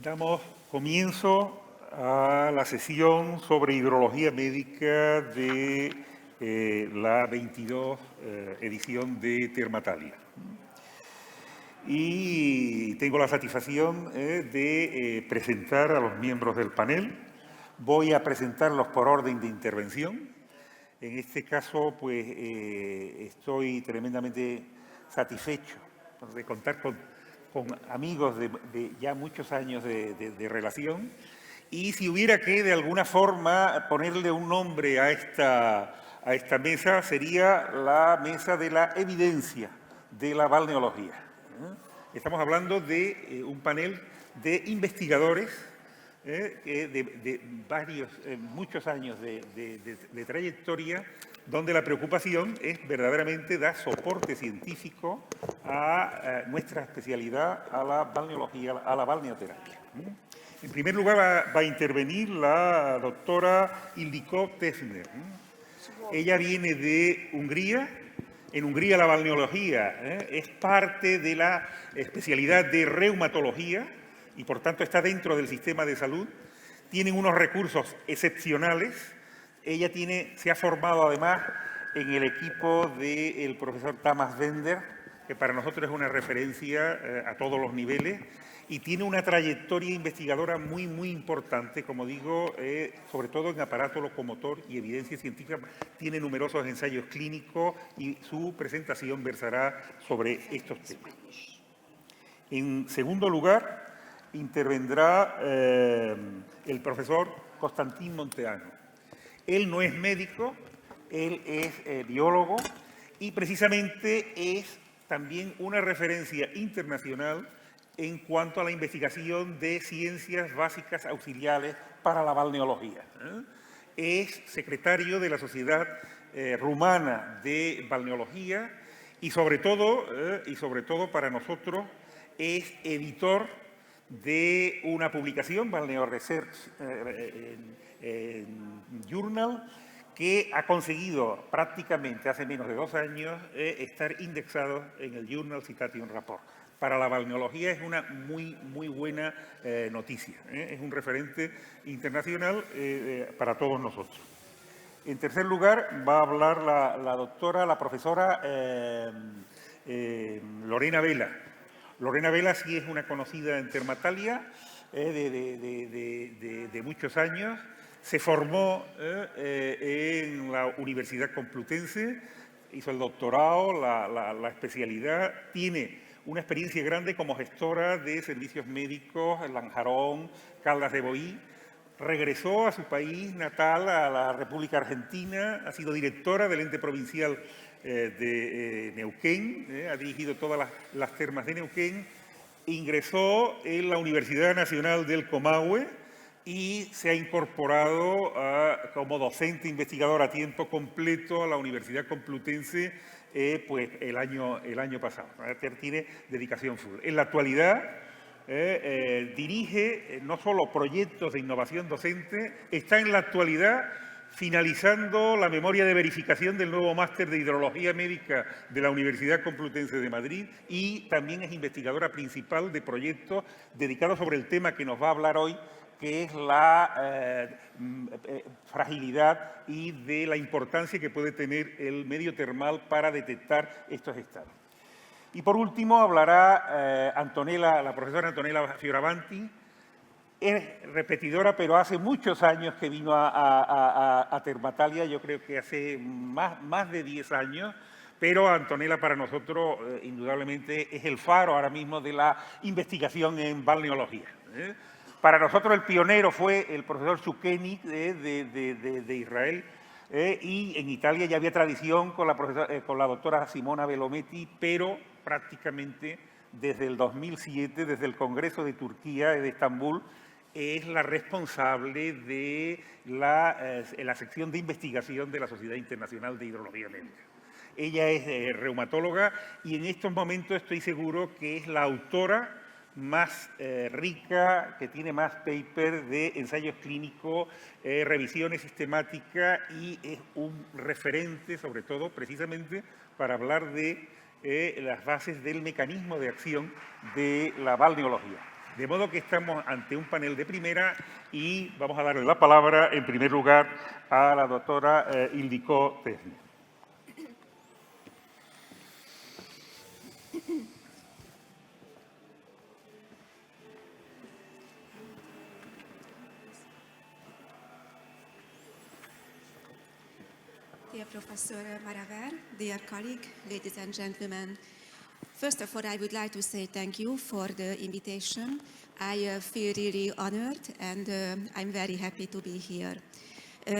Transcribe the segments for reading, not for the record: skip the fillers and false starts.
Damos comienzo a la sesión sobre hidrología médica de la 22 edición de Termatalia. Y tengo la satisfacción de presentar a los miembros del panel. Voy a presentarlos por orden de intervención. En este caso, pues, estoy tremendamente satisfecho de contar con amigos de ya muchos años de relación. Y si hubiera que, de alguna forma, ponerle un nombre a esta mesa, sería la mesa de la evidencia de la balneología. Estamos hablando de un panel de investigadores de muchos años de trayectoria, donde la preocupación es verdaderamente dar soporte científico a nuestra especialidad, a la balneología, a la balneoterapia. En primer lugar va a intervenir la doctora Ildikó Tezner. Ella viene de Hungría. En Hungría la balneología es parte de la especialidad de reumatología y por tanto está dentro del sistema de salud. Tienen unos recursos excepcionales. Ella se ha formado además en el equipo del profesor Tamas Bender, que para nosotros es una referencia a todos los niveles, y tiene una trayectoria investigadora muy, muy importante, como digo, sobre todo en aparato locomotor y evidencia científica. Tiene numerosos ensayos clínicos y su presentación versará sobre estos temas. En segundo lugar, intervendrá el profesor Constantin Monteanu. Él no es médico, él es biólogo y precisamente es también una referencia internacional en cuanto a la investigación de ciencias básicas auxiliares para la balneología. Es secretario de la Sociedad Rumana de Balneología y sobre todo para nosotros es editor de una publicación, Balneo Research Journal, que ha conseguido prácticamente hace menos de 2 años estar indexado en el Journal Citation Report. Para la balneología es una muy, muy buena noticia. Es un referente internacional para todos nosotros. En tercer lugar, va a hablar la profesora Lorena Vela. Lorena Vela sí es una conocida en Termatalia de muchos años. Se formó en la Universidad Complutense, hizo el doctorado, la especialidad. Tiene una experiencia grande como gestora de servicios médicos en Lanjarón, Caldas de Boí. Regresó a su país natal, a la República Argentina. Ha sido directora del ente provincial de Neuquén, ha dirigido todas las termas de Neuquén, ingresó en la Universidad Nacional del Comahue y se ha incorporado como docente investigador a tiempo completo a la Universidad Complutense pues el año pasado. Tiene dedicación full. En la actualidad dirige no solo proyectos de innovación docente, está en la actualidad finalizando la memoria de verificación del nuevo máster de hidrología médica de la Universidad Complutense de Madrid y también es investigadora principal de proyectos dedicados sobre el tema que nos va a hablar hoy, que es la fragilidad y de la importancia que puede tener el medio termal para detectar estos estados. Y por último hablará la profesora Antonella Fioravanti. Es repetidora, pero hace muchos años que vino a Termatalia, yo creo que hace más de 10 años, pero Antonella para nosotros indudablemente es el faro ahora mismo de la investigación en balneología. Para nosotros el pionero fue el profesor Shukeni de Israel, y en Italia ya había tradición con la doctora Simona Velometti, pero prácticamente desde el 2007, desde el Congreso de Turquía, de Estambul, es la responsable de la sección de investigación de la Sociedad Internacional de Hidrología Médica. Ella es reumatóloga y en estos momentos estoy seguro que es la autora más rica, que tiene más papers de ensayos clínicos, revisiones sistemáticas y es un referente, sobre todo, precisamente, para hablar de las bases del mecanismo de acción de la balneología. De modo que estamos ante un panel de primera y vamos a darle la palabra, en primer lugar, a la doctora Ildikó Tesni. Dear Professor Maraver, dear colleague, ladies and gentlemen, first of all, I would like to say thank you for the invitation. I feel really honored and I'm very happy to be here.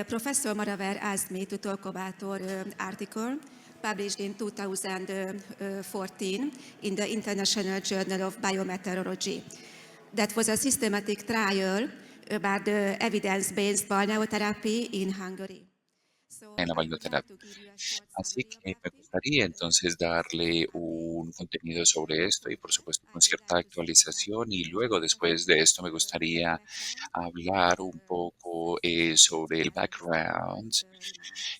Professor Maraver asked me to talk about our article published in 2014 in the International Journal of Biometeorology. That was a systematic trial about the evidence-based balneotherapy in Hungary. En la balneoterapia. Así que me gustaría entonces darle un contenido sobre esto y por supuesto con cierta actualización y luego después de esto me gustaría hablar un poco sobre el background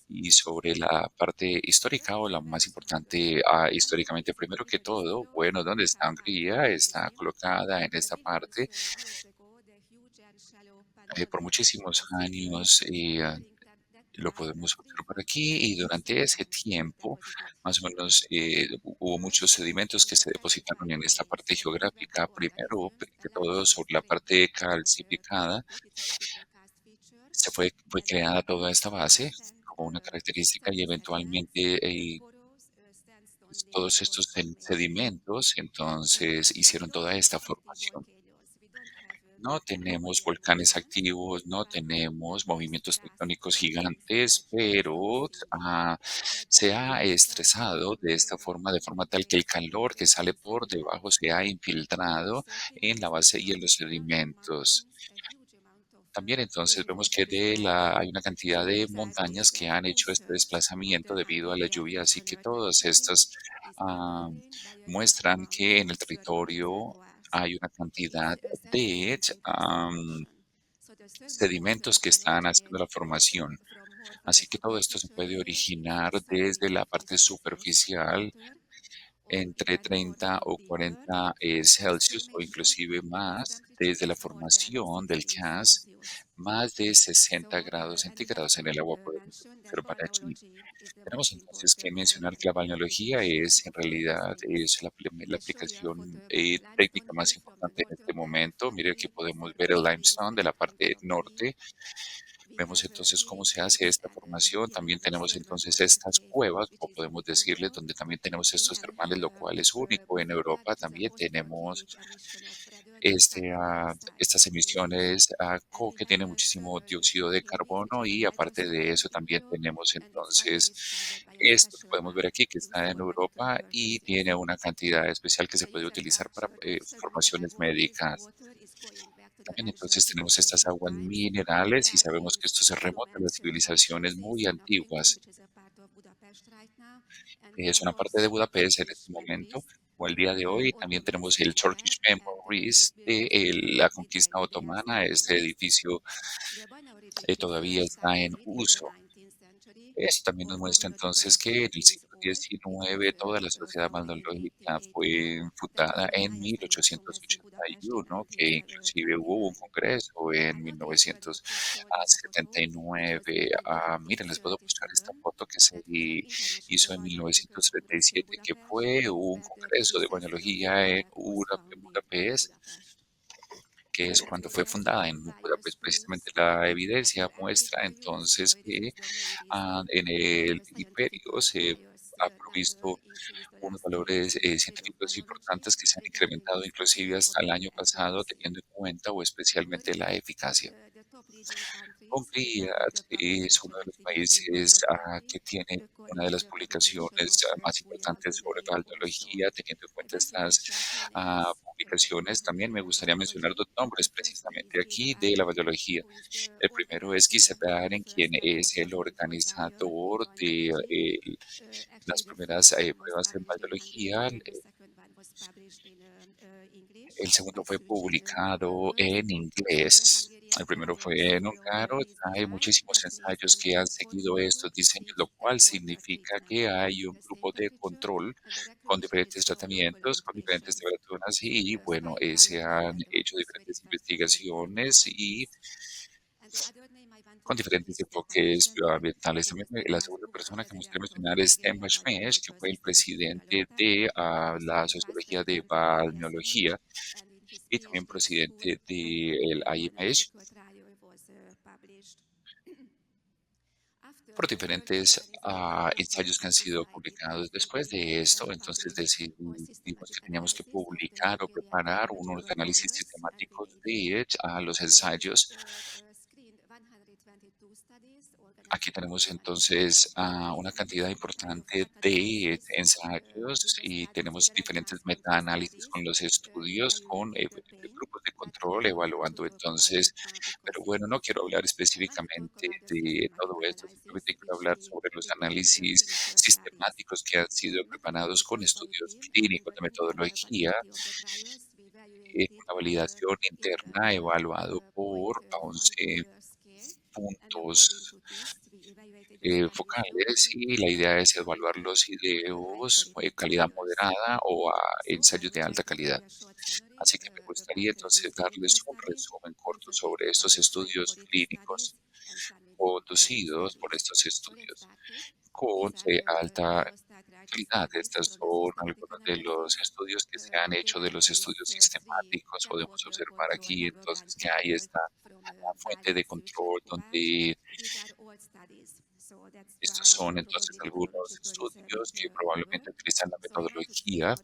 y sobre la parte histórica o la más importante históricamente. Primero que todo, bueno, ¿dónde está Hungría? Está colocada en esta parte por muchísimos años. Lo podemos observar aquí y durante ese tiempo, más o menos, hubo muchos sedimentos que se depositaron en esta parte geográfica. Primero, que todo, sobre la parte calcificada, fue creada toda esta base como una característica y eventualmente todos estos sedimentos entonces hicieron toda esta formación. No tenemos volcanes activos, no tenemos movimientos tectónicos gigantes, pero se ha estresado de forma tal que el calor que sale por debajo se ha infiltrado en la base y en los sedimentos. También entonces vemos que hay una cantidad de montañas que han hecho este desplazamiento debido a la lluvia, así que todas estas ah, muestran que en el territorio hay una cantidad de sedimentos que están haciendo la formación. Así que todo esto se puede originar desde la parte superficial entre 30 o 40 Celsius o inclusive más desde la formación del CAS, más de 60 grados centígrados en el agua podemos observar allí. Tenemos entonces que mencionar que la balneología es en realidad la aplicación técnica más importante en este momento. Mire que podemos ver el limestone de la parte norte. Vemos entonces cómo se hace esta formación. También tenemos entonces estas cuevas, o podemos decirles, donde también tenemos estos termales, lo cual es único. En Europa también tenemos estas emisiones que tienen muchísimo dióxido de carbono y aparte de eso también tenemos entonces esto que podemos ver aquí que está en Europa y tiene una cantidad especial que se puede utilizar para formaciones médicas. También entonces tenemos estas aguas minerales y sabemos que esto se remonta a las civilizaciones muy antiguas. Es una parte de Budapest en este momento, o el día de hoy. También tenemos el Turkish Memories de la conquista otomana. Este edificio todavía está en uso. Esto también nos muestra entonces que en el siglo XIX toda la sociedad balneológica fue fundada en 1881, que inclusive hubo un congreso en 1979. Miren, les puedo mostrar esta foto que se hizo en 1937, que fue un congreso de balneología en Budapest, que es cuando fue fundada en Budapest. Precisamente la evidencia muestra entonces que en el imperio se ha provisto unos valores científicos importantes que se han incrementado inclusive hasta el año pasado, teniendo en cuenta o especialmente la eficacia. Hungría es uno de los países que tiene una de las publicaciones más importantes sobre balneología, teniendo en cuenta estas publicaciones. También me gustaría mencionar dos nombres precisamente aquí de la balneología. El primero es Giseberg, quien es el organizador de las primeras pruebas en balneología. El segundo fue publicado en inglés. El primero fue en Húngaro. Hay muchísimos ensayos que han seguido estos diseños, lo cual significa que hay un grupo de control con diferentes tratamientos, con diferentes temperaturas y, bueno, se han hecho diferentes investigaciones y con diferentes enfoques bioambientales. También la segunda persona que me gustaría mencionar es Temba Schmesh, que fue el presidente de la Sociología de Balneología y también presidente del IMH por diferentes ensayos que han sido publicados. Después de esto, entonces decidimos que teníamos que publicar o preparar unos análisis sistemáticos de los ensayos. Aquí tenemos entonces una cantidad importante de ensayos y tenemos diferentes metaanálisis con los estudios, con grupos de control evaluando entonces, pero bueno, no quiero hablar específicamente de todo esto, simplemente quiero hablar sobre los análisis sistemáticos que han sido preparados con estudios clínicos de metodología, una validación interna evaluado por 11 puntos focales y la idea es evaluar los videos calidad moderada o ensayos de alta calidad. Así que me gustaría entonces darles un resumen corto sobre estos estudios clínicos conducidos por estos estudios con alta calidad. Estos son algunos de los estudios que se han hecho de los estudios sistemáticos. Podemos observar aquí entonces que hay esta fuente de control donde estos son entonces algunos estudios que probablemente utilizan la metodología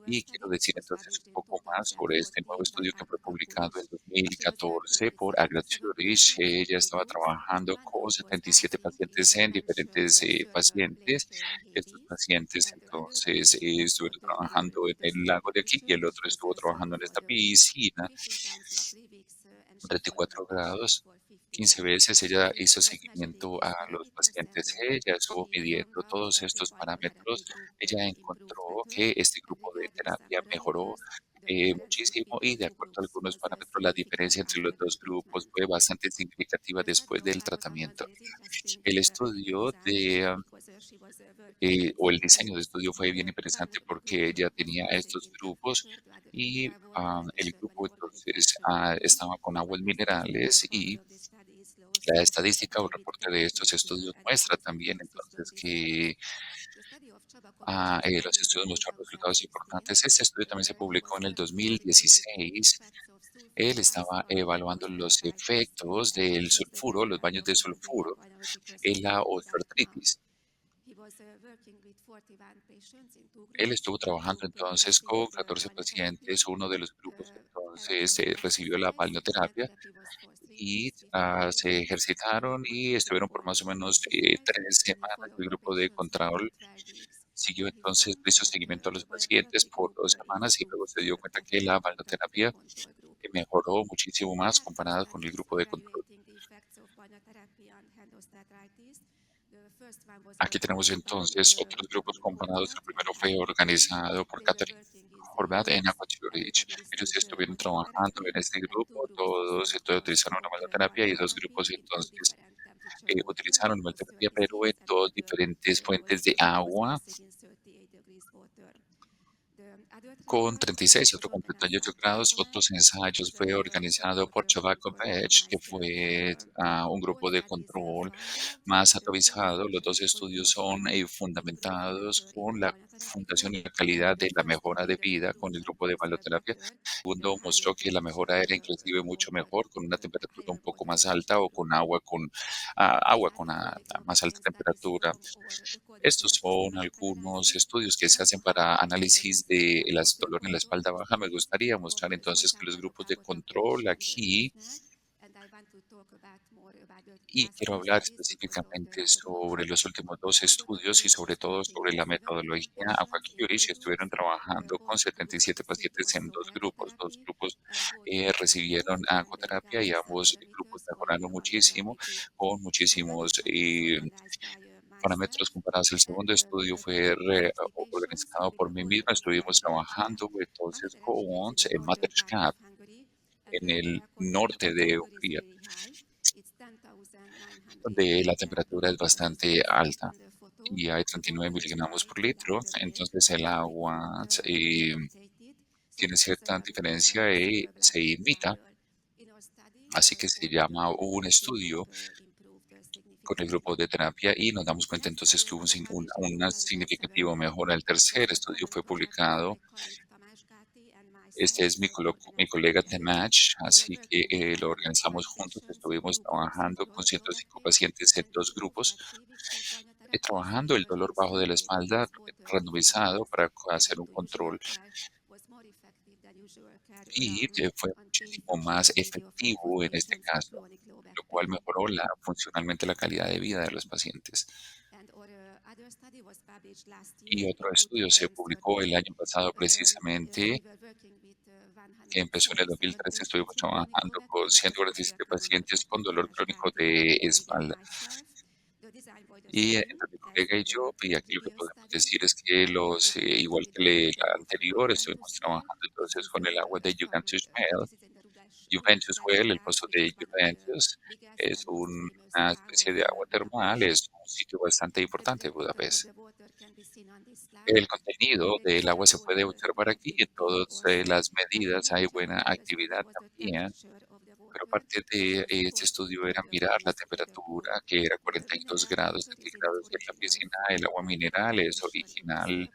y quiero decir entonces un poco más sobre este nuevo estudio que fue publicado en 2014 por Agatha Zurich. Ella estaba trabajando con 77 pacientes en diferentes pacientes. Estos pacientes entonces estuvieron trabajando en el lago de aquí y el otro estuvo trabajando en esta piscina 34 grados. 15 veces ella hizo seguimiento a los pacientes, ella estuvo midiendo todos estos parámetros, ella encontró que este grupo de terapia mejoró muchísimo y de acuerdo a algunos parámetros la diferencia entre los dos grupos fue bastante significativa después del tratamiento. El estudio o el diseño de estudio fue bien interesante porque ella tenía estos grupos y el grupo entonces estaba con aguas minerales y la estadística o reporte de estos estudios muestra también entonces que los estudios mostraron resultados importantes. Este estudio también se publicó en el 2016. Él estaba evaluando los efectos del sulfuro, los baños de sulfuro, en la osteoartritis. Él estuvo trabajando entonces con 14 pacientes, uno de los grupos entonces recibió la balneoterapia y se ejercitaron y estuvieron por más o menos 3 semanas. El grupo de control siguió entonces, hizo seguimiento a los pacientes por 2 semanas y luego se dio cuenta que la balneoterapia mejoró muchísimo más comparada con el grupo de control. Aquí tenemos entonces otros grupos comparados. El primero fue organizado por Catherine Horvath en Aqua Zurich. Ellos estuvieron trabajando en este grupo, todos utilizaron la balneoterapia y dos grupos entonces utilizaron balneoterapia, pero en dos diferentes fuentes de agua con 36 y otro con 38 grados. Otros ensayos fue organizado por Chovakovich, que fue un grupo de control más atomizado. Los dos estudios son fundamentados con la fundación y la calidad de la mejora de vida con el grupo de baloterapia. El segundo mostró que la mejora era inclusive mucho mejor con una temperatura un poco más alta o con agua con más alta temperatura. Estos son algunos estudios que se hacen para análisis de dolor en la espalda baja. Me gustaría mostrar entonces que los grupos de control aquí, y quiero hablar específicamente sobre los últimos dos estudios y sobre todo sobre la metodología Aquacurity. Estuvieron trabajando con 77 pacientes en dos grupos. Dos grupos recibieron acuaterapia y ambos grupos mejoraron muchísimo con muchísimos parámetros comparados. El segundo estudio fue organizado por mí misma. Estuvimos trabajando entonces con Materschap. en el norte de Hungría, donde la temperatura es bastante alta y hay 39 miligramos por litro, entonces el agua tiene cierta diferencia y se imita, así que se llama un estudio con el grupo de terapia y nos damos cuenta entonces que hubo una significativa mejora. El tercer estudio fue publicado. Este es mi colega Temach, así que lo organizamos juntos. Estuvimos trabajando con 105 pacientes en dos grupos, trabajando el dolor bajo de la espalda randomizado para hacer un control y fue muchísimo más efectivo en este caso, lo cual mejoró funcionalmente la calidad de vida de los pacientes. Y otro estudio se publicó el año pasado precisamente, que empezó en el 2013. Estuvimos trabajando con 147 pacientes con dolor crónico de espalda. Y entre mi colega y yo, y aquí lo que podemos decir es que igual que el anterior, estuvimos trabajando entonces con el agua de Juventus Well, el pozo de Juventus, es una especie de agua termal, es un sitio bastante importante en Budapest. El contenido del agua se puede observar aquí en todas las medidas, hay buena actividad también, pero parte de este estudio era mirar la temperatura, que era 42 grados centígrados en la piscina. El agua mineral es original,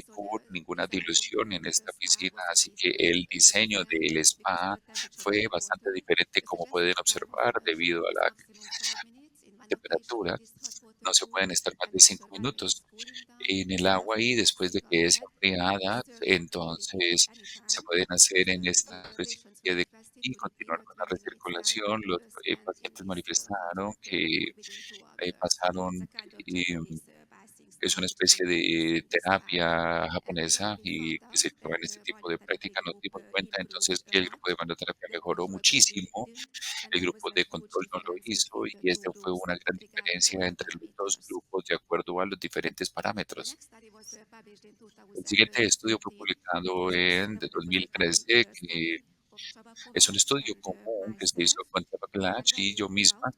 con ninguna dilución en esta piscina, así que el diseño del spa fue bastante diferente, como pueden observar, debido a la temperatura. No se pueden estar más de 5 minutos en el agua y después de que es enfriada, entonces se pueden hacer en esta especie de y continuar con la recirculación. Los pacientes manifestaron que pasaron, eh, es una especie de terapia japonesa y que se lleva en este tipo de práctica. Nos dimos cuenta entonces que el grupo de manoterapia mejoró muchísimo, el grupo de control no lo hizo y esta fue una gran diferencia entre los dos grupos de acuerdo a los diferentes parámetros. El siguiente estudio fue publicado en de 2013, que es un estudio común que se hizo con Teva Clash y yo misma.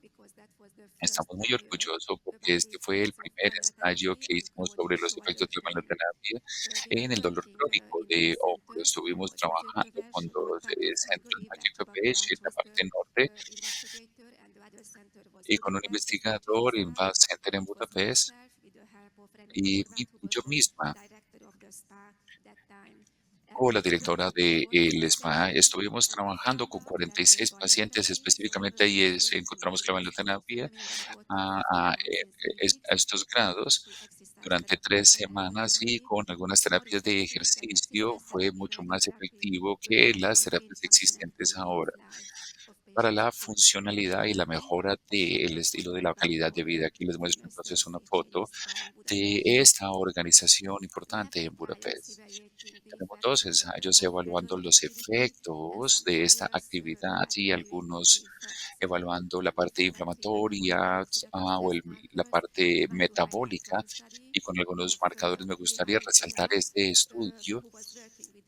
Estamos muy orgullosos porque este fue el primer ensayo que hicimos sobre los efectos de la manoterapia en el dolor crónico de hombro. Estuvimos trabajando con dos centros, Magic Beach en la parte norte y con un investigador en Bath Center en Budapest y yo misma como la directora del spa. Estuvimos trabajando con 46 pacientes específicamente y encontramos que la manoterapia a estos grados durante 3 semanas y con algunas terapias de ejercicio fue mucho más efectivo que las terapias existentes ahora para la funcionalidad y la mejora del estilo de la calidad de vida. Aquí les muestro entonces una foto de esta organización importante en Budapest. Tenemos dos ensayos evaluando los efectos de esta actividad y algunos evaluando la parte inflamatoria la parte metabólica y con algunos marcadores. Me gustaría resaltar este estudio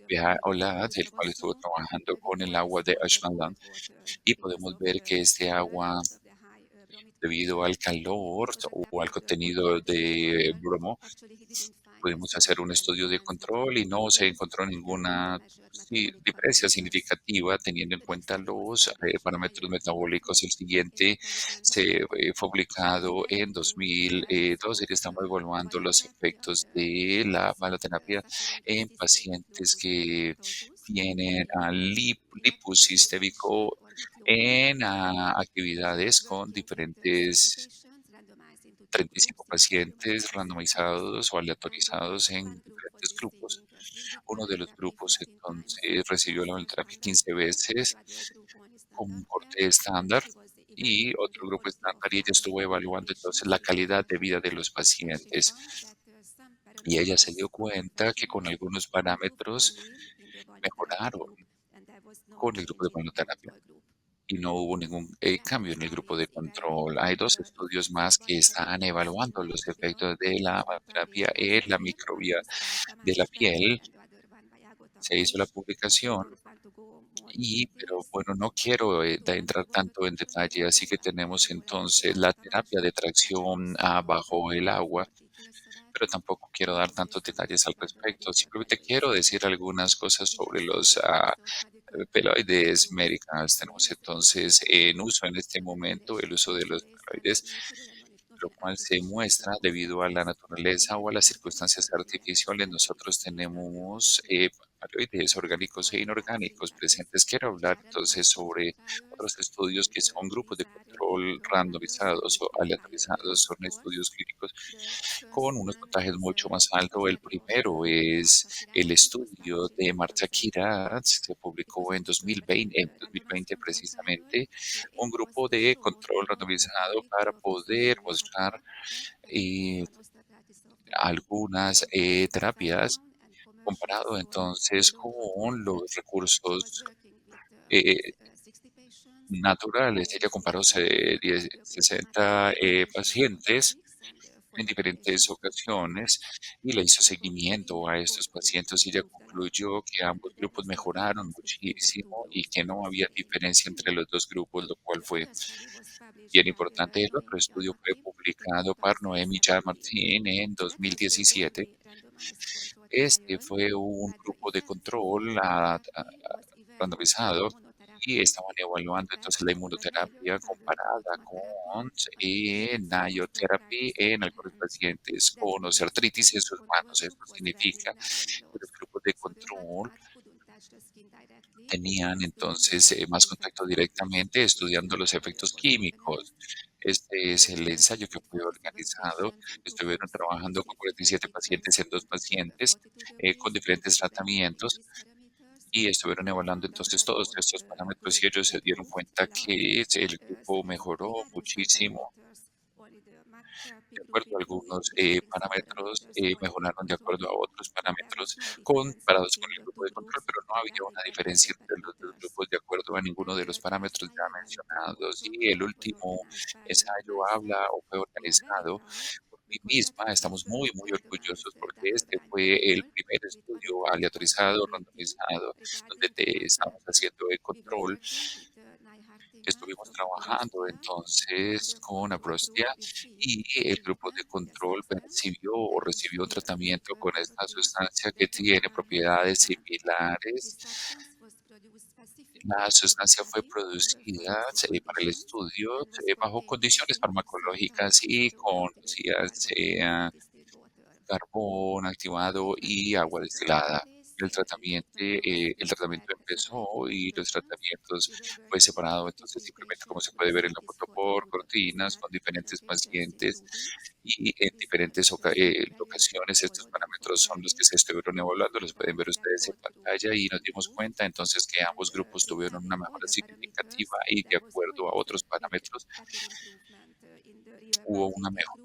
de Olad, el cual estuvo trabajando con el agua de Ashmalan y podemos ver que este agua, debido al calor o al contenido de bromo, pudimos hacer un estudio de control y no se encontró ninguna diferencia significativa teniendo en cuenta los parámetros metabólicos. El siguiente fue publicado en 2012 y estamos evaluando los efectos de la maloterapia en pacientes que tienen lipus sistémico en actividades con diferentes 35 pacientes randomizados o aleatorizados en diferentes grupos. Uno de los grupos entonces recibió la terapia 15 veces con un corte estándar y otro grupo estándar y ella estuvo evaluando entonces la calidad de vida de los pacientes y ella se dio cuenta que con algunos parámetros mejoraron con el grupo de monoterapia y no hubo ningún cambio en el grupo de control. Hay dos estudios más que están evaluando los efectos de la terapia en la microbia de la piel se hizo la publicación pero bueno, no quiero entrar tanto en detalle, así que tenemos entonces la terapia de tracción bajo el agua, pero tampoco quiero dar tantos detalles al respecto. Simplemente quiero decir algunas cosas sobre los peloides médicas. Tenemos entonces en uso en este momento el uso de los peloides, lo cual se muestra debido a la naturaleza o a las circunstancias artificiales. Nosotros tenemos paleoides orgánicos e inorgánicos presentes. Quiero hablar entonces sobre otros estudios que son grupos de control randomizados o aleatorizados. Son estudios clínicos con unos puntajes mucho más altos. El primero es el estudio de Marta Kirat, se publicó en 2020 precisamente, un grupo de control randomizado para poder mostrar eh, algunas terapias comparado entonces con los recursos eh, naturales. Ella comparó 60 pacientes en diferentes ocasiones y le hizo seguimiento a estos pacientes y ella concluyó que ambos grupos mejoraron muchísimo y que no había diferencia entre los dos grupos, lo cual fue bien importante. El otro estudio fue publicado por Noemi Martin en 2017. Este fue un grupo de control randomizado y estaban evaluando entonces la inmunoterapia comparada con nioterapia en algunos pacientes con osteoartritis en sus manos. Esto significa que los grupos de control tenían entonces más contacto directamente estudiando los efectos químicos. Este es el ensayo que fue organizado. Estuvieron trabajando con 47 pacientes en dos pacientes con diferentes tratamientos y estuvieron evaluando entonces todos estos parámetros y ellos se dieron cuenta que el grupo mejoró muchísimo. De acuerdo a algunos parámetros, mejoraron de acuerdo a otros parámetros comparados con el grupo de control, pero no había una diferencia entre los dos grupos de acuerdo a ninguno de los parámetros ya mencionados. Y el último ensayo habla o fue organizado por mí misma. Estamos muy, muy orgullosos porque este fue el primer estudio aleatorizado, randomizado, donde estamos haciendo el control. Estuvimos trabajando entonces con Abrostia y el grupo de control percibió o recibió un tratamiento con esta sustancia que tiene propiedades similares. La sustancia fue producida para el estudio bajo condiciones farmacológicas y conocidas carbón activado y agua destilada. El tratamiento empezó y los tratamientos fue separado, entonces simplemente como se puede ver en la foto por cortinas con diferentes pacientes y en diferentes locaciones estos parámetros son los que se estuvieron evaluando, los pueden ver ustedes en pantalla y nos dimos cuenta entonces que ambos grupos tuvieron una mejora significativa y de acuerdo a otros parámetros hubo una mejora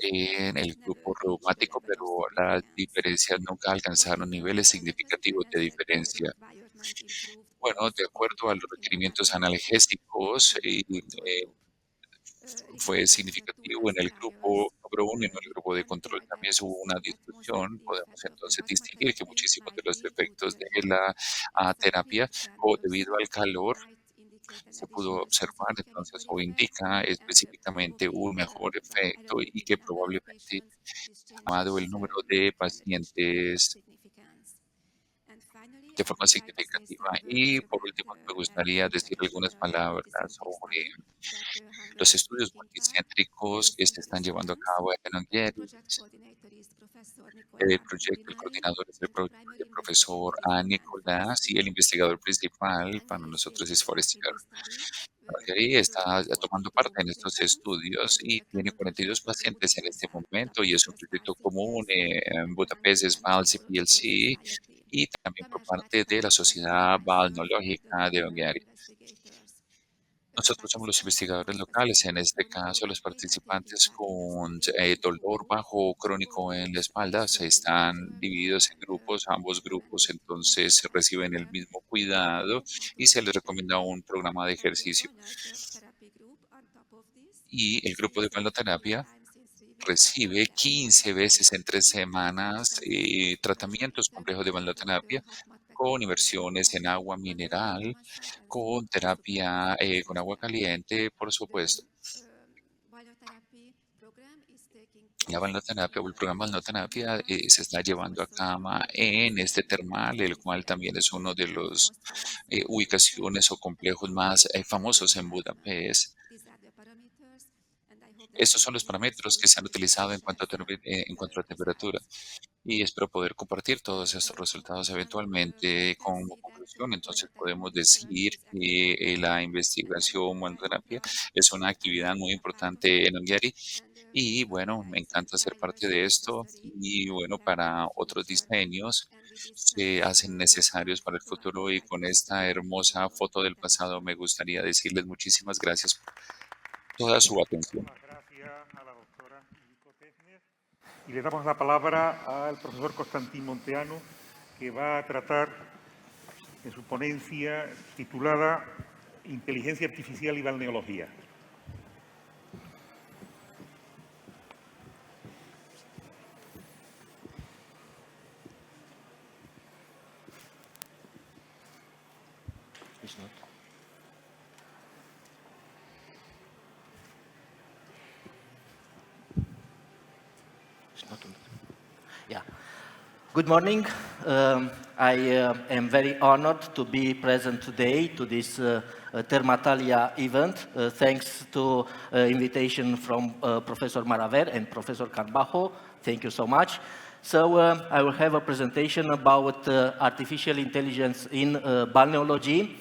en el grupo reumático, pero las diferencias nunca alcanzaron niveles significativos de diferencia. Bueno, de acuerdo a los requerimientos analgésicos, fue significativo en el grupo número uno y en el grupo de control también hubo una discusión. Podemos entonces distinguir que muchísimos de los efectos de la terapia o debido al calor se pudo observar entonces o indica específicamente un mejor efecto y que probablemente ha dado el número de pacientes de forma significativa. Y por último, me gustaría decir algunas palabras sobre los estudios multicéntricos que se están llevando a cabo en Hungría. El proyecto, el coordinador es el profesor Nicolás y el investigador principal para nosotros es Forestier. Marjorie está tomando parte en estos estudios y tiene 42 pacientes en este momento y es un proyecto común en Budapest, SPALS y PLC y también por parte de la Sociedad Balneológica de Hungría. Nosotros somos los investigadores locales, en este caso los participantes con dolor bajo crónico en la espalda se están divididos en grupos, ambos grupos entonces reciben el mismo cuidado y se les recomienda un programa de ejercicio. Y el grupo de balneoterapia recibe 15 veces en 3 semanas tratamientos complejos de balneoterapia con inversiones en agua mineral, con terapia con agua caliente, por supuesto. La balneoterapia o el programa de balneoterapia se está llevando a cabo en este termal, el cual también es uno de los ubicaciones o complejos más famosos en Budapest. Estos son los parámetros que se han utilizado en cuanto a temperatura y espero poder compartir todos estos resultados eventualmente como conclusión. Entonces podemos decir que la investigación terapia es una actividad muy importante en Hungary y bueno, me encanta ser parte de esto y bueno, para otros diseños se hacen necesarios para el futuro y con esta hermosa foto del pasado me gustaría decirles muchísimas gracias por toda su atención. Muchísimas gracias a la doctora Nico Tesner. Y le damos la palabra al profesor Constantín Monteano, que va a tratar en su ponencia titulada Inteligencia Artificial y Balneología. It's not. It's not on. Yeah. Good morning. I am very honored to be present today to this Termatalia event. Thanks to invitation from Professor Maraver and Professor Carbajo. Thank you so much. So I will have a presentation about artificial intelligence in balneology.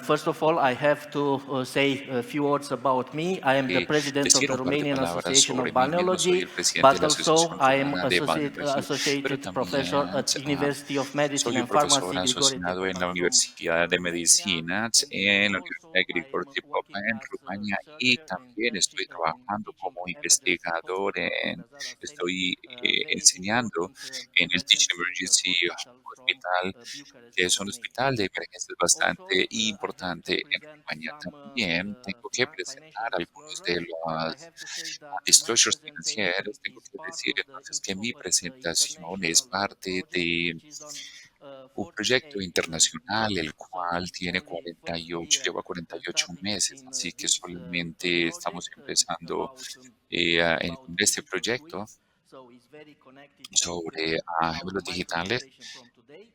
First of all, I have to say a few words about me. I am the president of Decir the un par de Romanian palabras Association of sobre mí mismo. Soy Balneology, el presidente de but la also Asociación I am Romana de Balneología, pero associated professor también at University of Medicine soy un and Pharmacy profesor Grigore asociado en la Tepăpa from Universidad de Romania, Medicina, and en la Universidad also I Grigore am Tepăpa working en as a Rumania y researcher in también estoy teaching trabajando teaching como emergency investigador hospital in Gazala state, estoy very enseñando important en el Teaching emergency Emergency hospital from Hospital, Bucharest, que es un Romania. hospital de emergencias Also, bastante I have to importante en present Rumania. some También tengo que presentar financial algunos de disclosures. I los have to say that my disclosures presentation financieros. Tengo is que part decir of the entonces que mi Infocus presentación es International parte project, de which is on un proyecto 48 internacional, months. el So cual tiene only first 48, year lleva 48 starting meses, in así que this solamente estamos project empezando about con este digital proyecto twins. So it's very connected with sobre gemelos my digitales. presentation from today.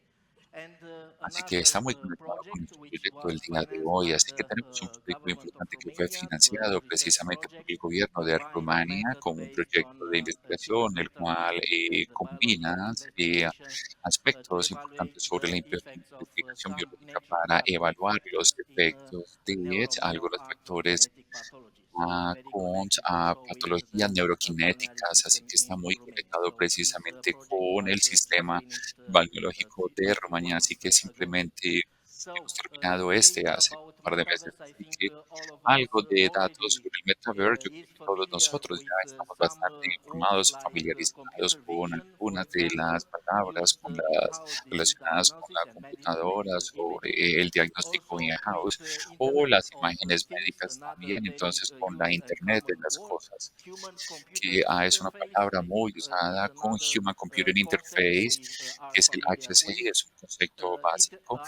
And Así que another está muy conectado con project nuestro which proyecto del was día de financed hoy. by Así que the tenemos un proyecto government of importante que fue Romania to a financiado research precisamente por project el gobierno de combining Rumania method como un based proyecto on de human investigación, el cual intervention and combina biological investigations to aspectos evaluate importantes sobre the la effects of investigación some biológica natural para evaluar pathogens los in efectos de algunos factores neurogenetic pathologies. So it's very con connected also with patologías the pulmonary neuroquinéticas, así system que está in muy Romania. conectado So this precisamente project con was el sistema finished balneológico de a few Rumania, así months que ago. simplemente So hemos terminado today hace un about par de meses, metaverse, I así think que all of us algo de datos already sobre el metaverso, yo creo is que todos familiar nosotros with ya estamos some bastante words informados o like familiarizados computer con vision, for algunas de example, las palabras, used con las in-house disease relacionadas con diagnosis la and computadora medical sobre imaging. el diagnóstico Also with in-house o Internet las of imágenes Things, médicas another también, very entonces con la used and Internet de common las word. cosas Human-computer que es una interface, palabra I think, muy usada is con another Human Computer concept Interface, we are que es el familiar HCI, with. es un concepto básico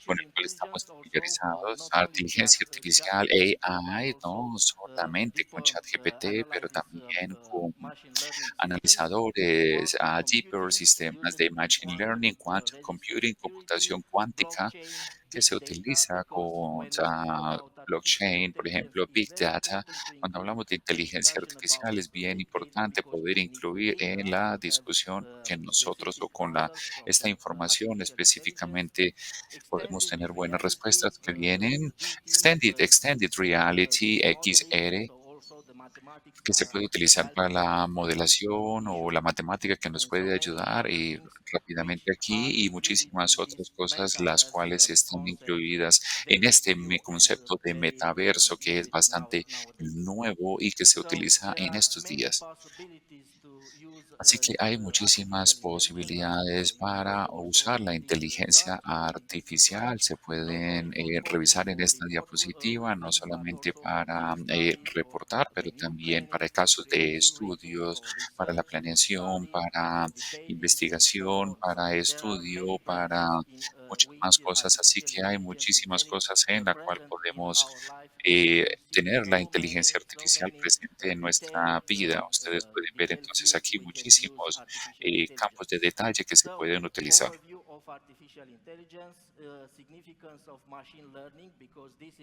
con Artificial el cual estamos intelligence also familiarizados. not only Inteligencia artificial, ChatGPT, but AI, also no solamente con deeper ChatGPT, pero analysis of también con machine learning systems, analizadores, quantum deeper computing sistemas used de in Machine quantum Learning, Quantum register Computing, security, computación cuántica, blockchain, que big se data, utiliza because con when we speak about artificial blockchain, por intelligence, ejemplo, it's Big very Data. important to Cuando include hablamos de the inteligencia discussion artificial, about es bien big data importante because poder we need incluir en data la to have discusión que nosotros o specific con answers from esta that información artificial intelligence. específicamente podemos Extended tener buenas reality respuestas que vienen. use this Extended Reality, to modeling, XR, so also the mathematics que se are puede utilizar para helping us la to solve some modelación o la issues, matemática que nos and so puede many ayudar other things which rápidamente are aquí y included muchísimas in this otras cosas las metaverse cuales están concept, incluidas en very este new and concepto de very metaverso que es used bastante nowadays. nuevo y que se So utiliza there en are estos many días. possibilities to use Así que hay muchísimas posibilidades para usar la inteligencia artificial. Se pueden revisar en esta diapositiva, no solamente para reportar, pero también para casos de estudios, para la planeación, para investigación, para estudio, para muchas más cosas. Así que hay muchísimas cosas en la cual podemos tener la inteligencia artificial presente en nuestra vida. Ustedes pueden ver entonces aquí muchísimos campos de detalle que se pueden utilizar. Overview of artificial intelligence, significance of machine learning, because this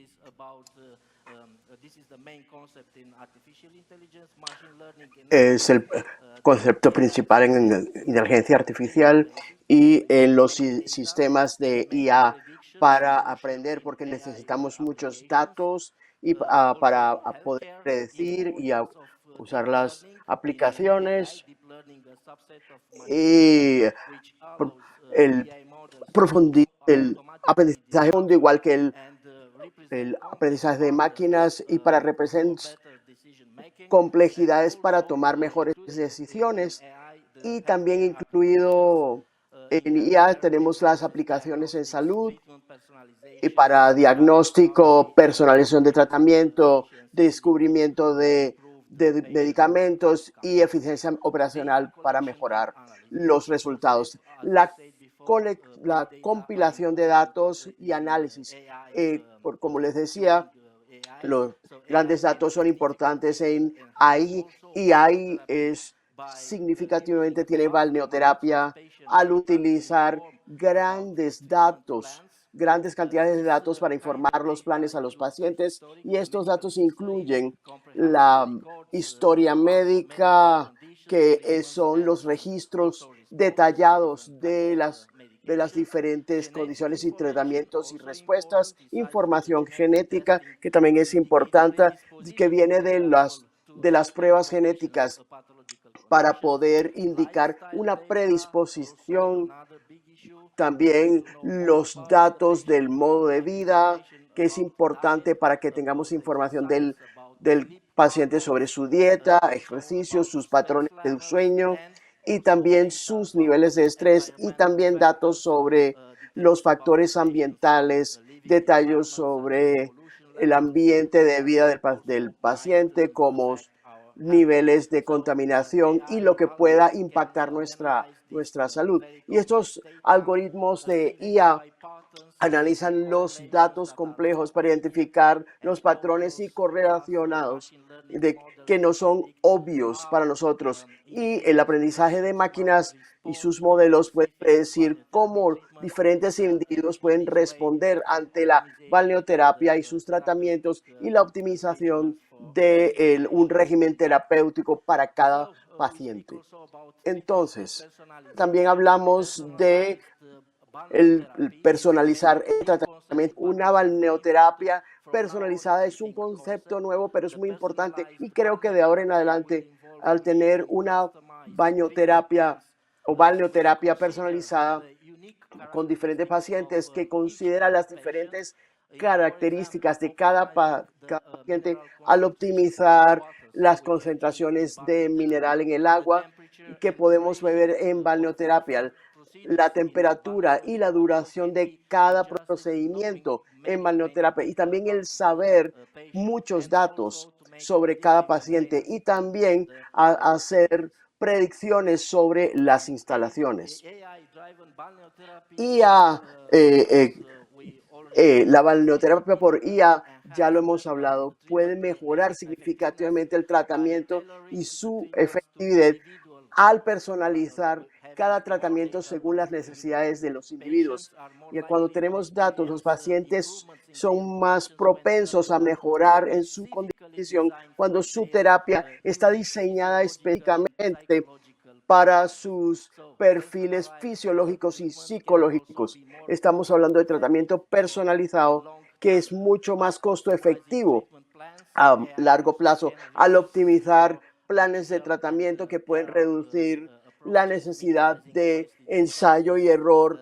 is the main concept in artificial intelligence. Machine learning Es el concepto principal en inteligencia artificial y en los sistemas de IA para aprender, porque necesitamos muchos datos y para poder predecir y usar las aplicaciones y el el aprendizaje profundo, igual que el aprendizaje de máquinas, y para representar complejidades para tomar mejores decisiones. Y también incluido en IA tenemos las aplicaciones en salud y para diagnóstico, personalización de tratamiento, descubrimiento de medicamentos y eficiencia operacional para mejorar los resultados. La compilación de datos y análisis. Como les decía, los grandes datos son importantes en AI, y AI significativamente tiene balneoterapia al utilizar grandes cantidades de datos para informar los planes a los pacientes, y estos datos incluyen la historia médica, que son los registros detallados de las diferentes condiciones y tratamientos y respuestas, información genética, que también es importante, que viene de las pruebas genéticas para poder indicar una predisposición. También los datos del modo de vida, que es importante para que tengamos información del paciente sobre su dieta, ejercicios, sus patrones de sueño y también sus niveles de estrés, y también datos sobre los factores ambientales, detalles sobre el ambiente de vida del paciente, como niveles de contaminación y lo que pueda impactar nuestra salud. Y estos algoritmos de IA analizan los datos complejos para identificar los patrones y correlacionados que no son obvios para nosotros. Y el aprendizaje de máquinas y sus modelos pueden predecir cómo diferentes individuos pueden responder ante la balneoterapia y sus tratamientos, y la optimización de un régimen terapéutico para cada paciente. Entonces, también hablamos de el personalizar el tratamiento. Una balneoterapia personalizada es un concepto nuevo, pero es muy importante, y creo que de ahora en adelante, al tener una bañoterapia o balneoterapia personalizada con diferentes pacientes, que considera las diferentes características de cada paciente, al optimizar las concentraciones de mineral en el agua que podemos beber en balneoterapia, la temperatura y la duración de cada procedimiento en balneoterapia, y también el saber muchos datos sobre cada paciente, y también hacer predicciones sobre las instalaciones. La balneoterapia por IA, ya lo hemos hablado, puede mejorar significativamente el tratamiento y su efectividad al personalizar cada tratamiento según las necesidades de los individuos. Y cuando tenemos datos, los pacientes son más propensos a mejorar en su condición cuando su terapia está diseñada específicamente para sus perfiles fisiológicos y psicológicos. Estamos hablando de tratamiento personalizado, que es mucho más costo efectivo a largo plazo al optimizar planes de tratamiento que pueden reducir la necesidad de ensayo y error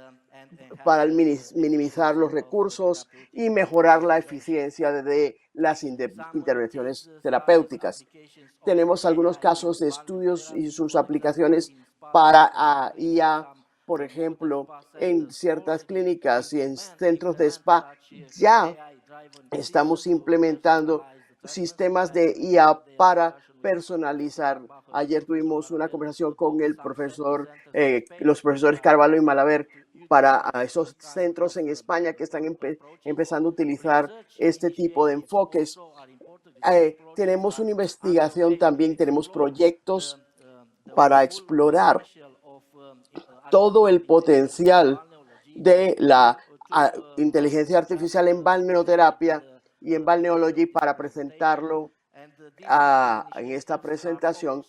para minimizar los recursos y mejorar la eficiencia de las intervenciones terapéuticas. Tenemos algunos casos de estudios y sus aplicaciones para IA, por ejemplo, en ciertas clínicas y en centros de spa. Ya estamos implementando sistemas de IA para personalizar. Ayer tuvimos una conversación con los profesores Carvalho y Malaver para esos centros en España que están empezando a utilizar este tipo de enfoques. Tenemos una investigación también, tenemos proyectos para explorar todo el potencial de la inteligencia artificial en balneoterapia y en balneology para presentarlo en esta presentación.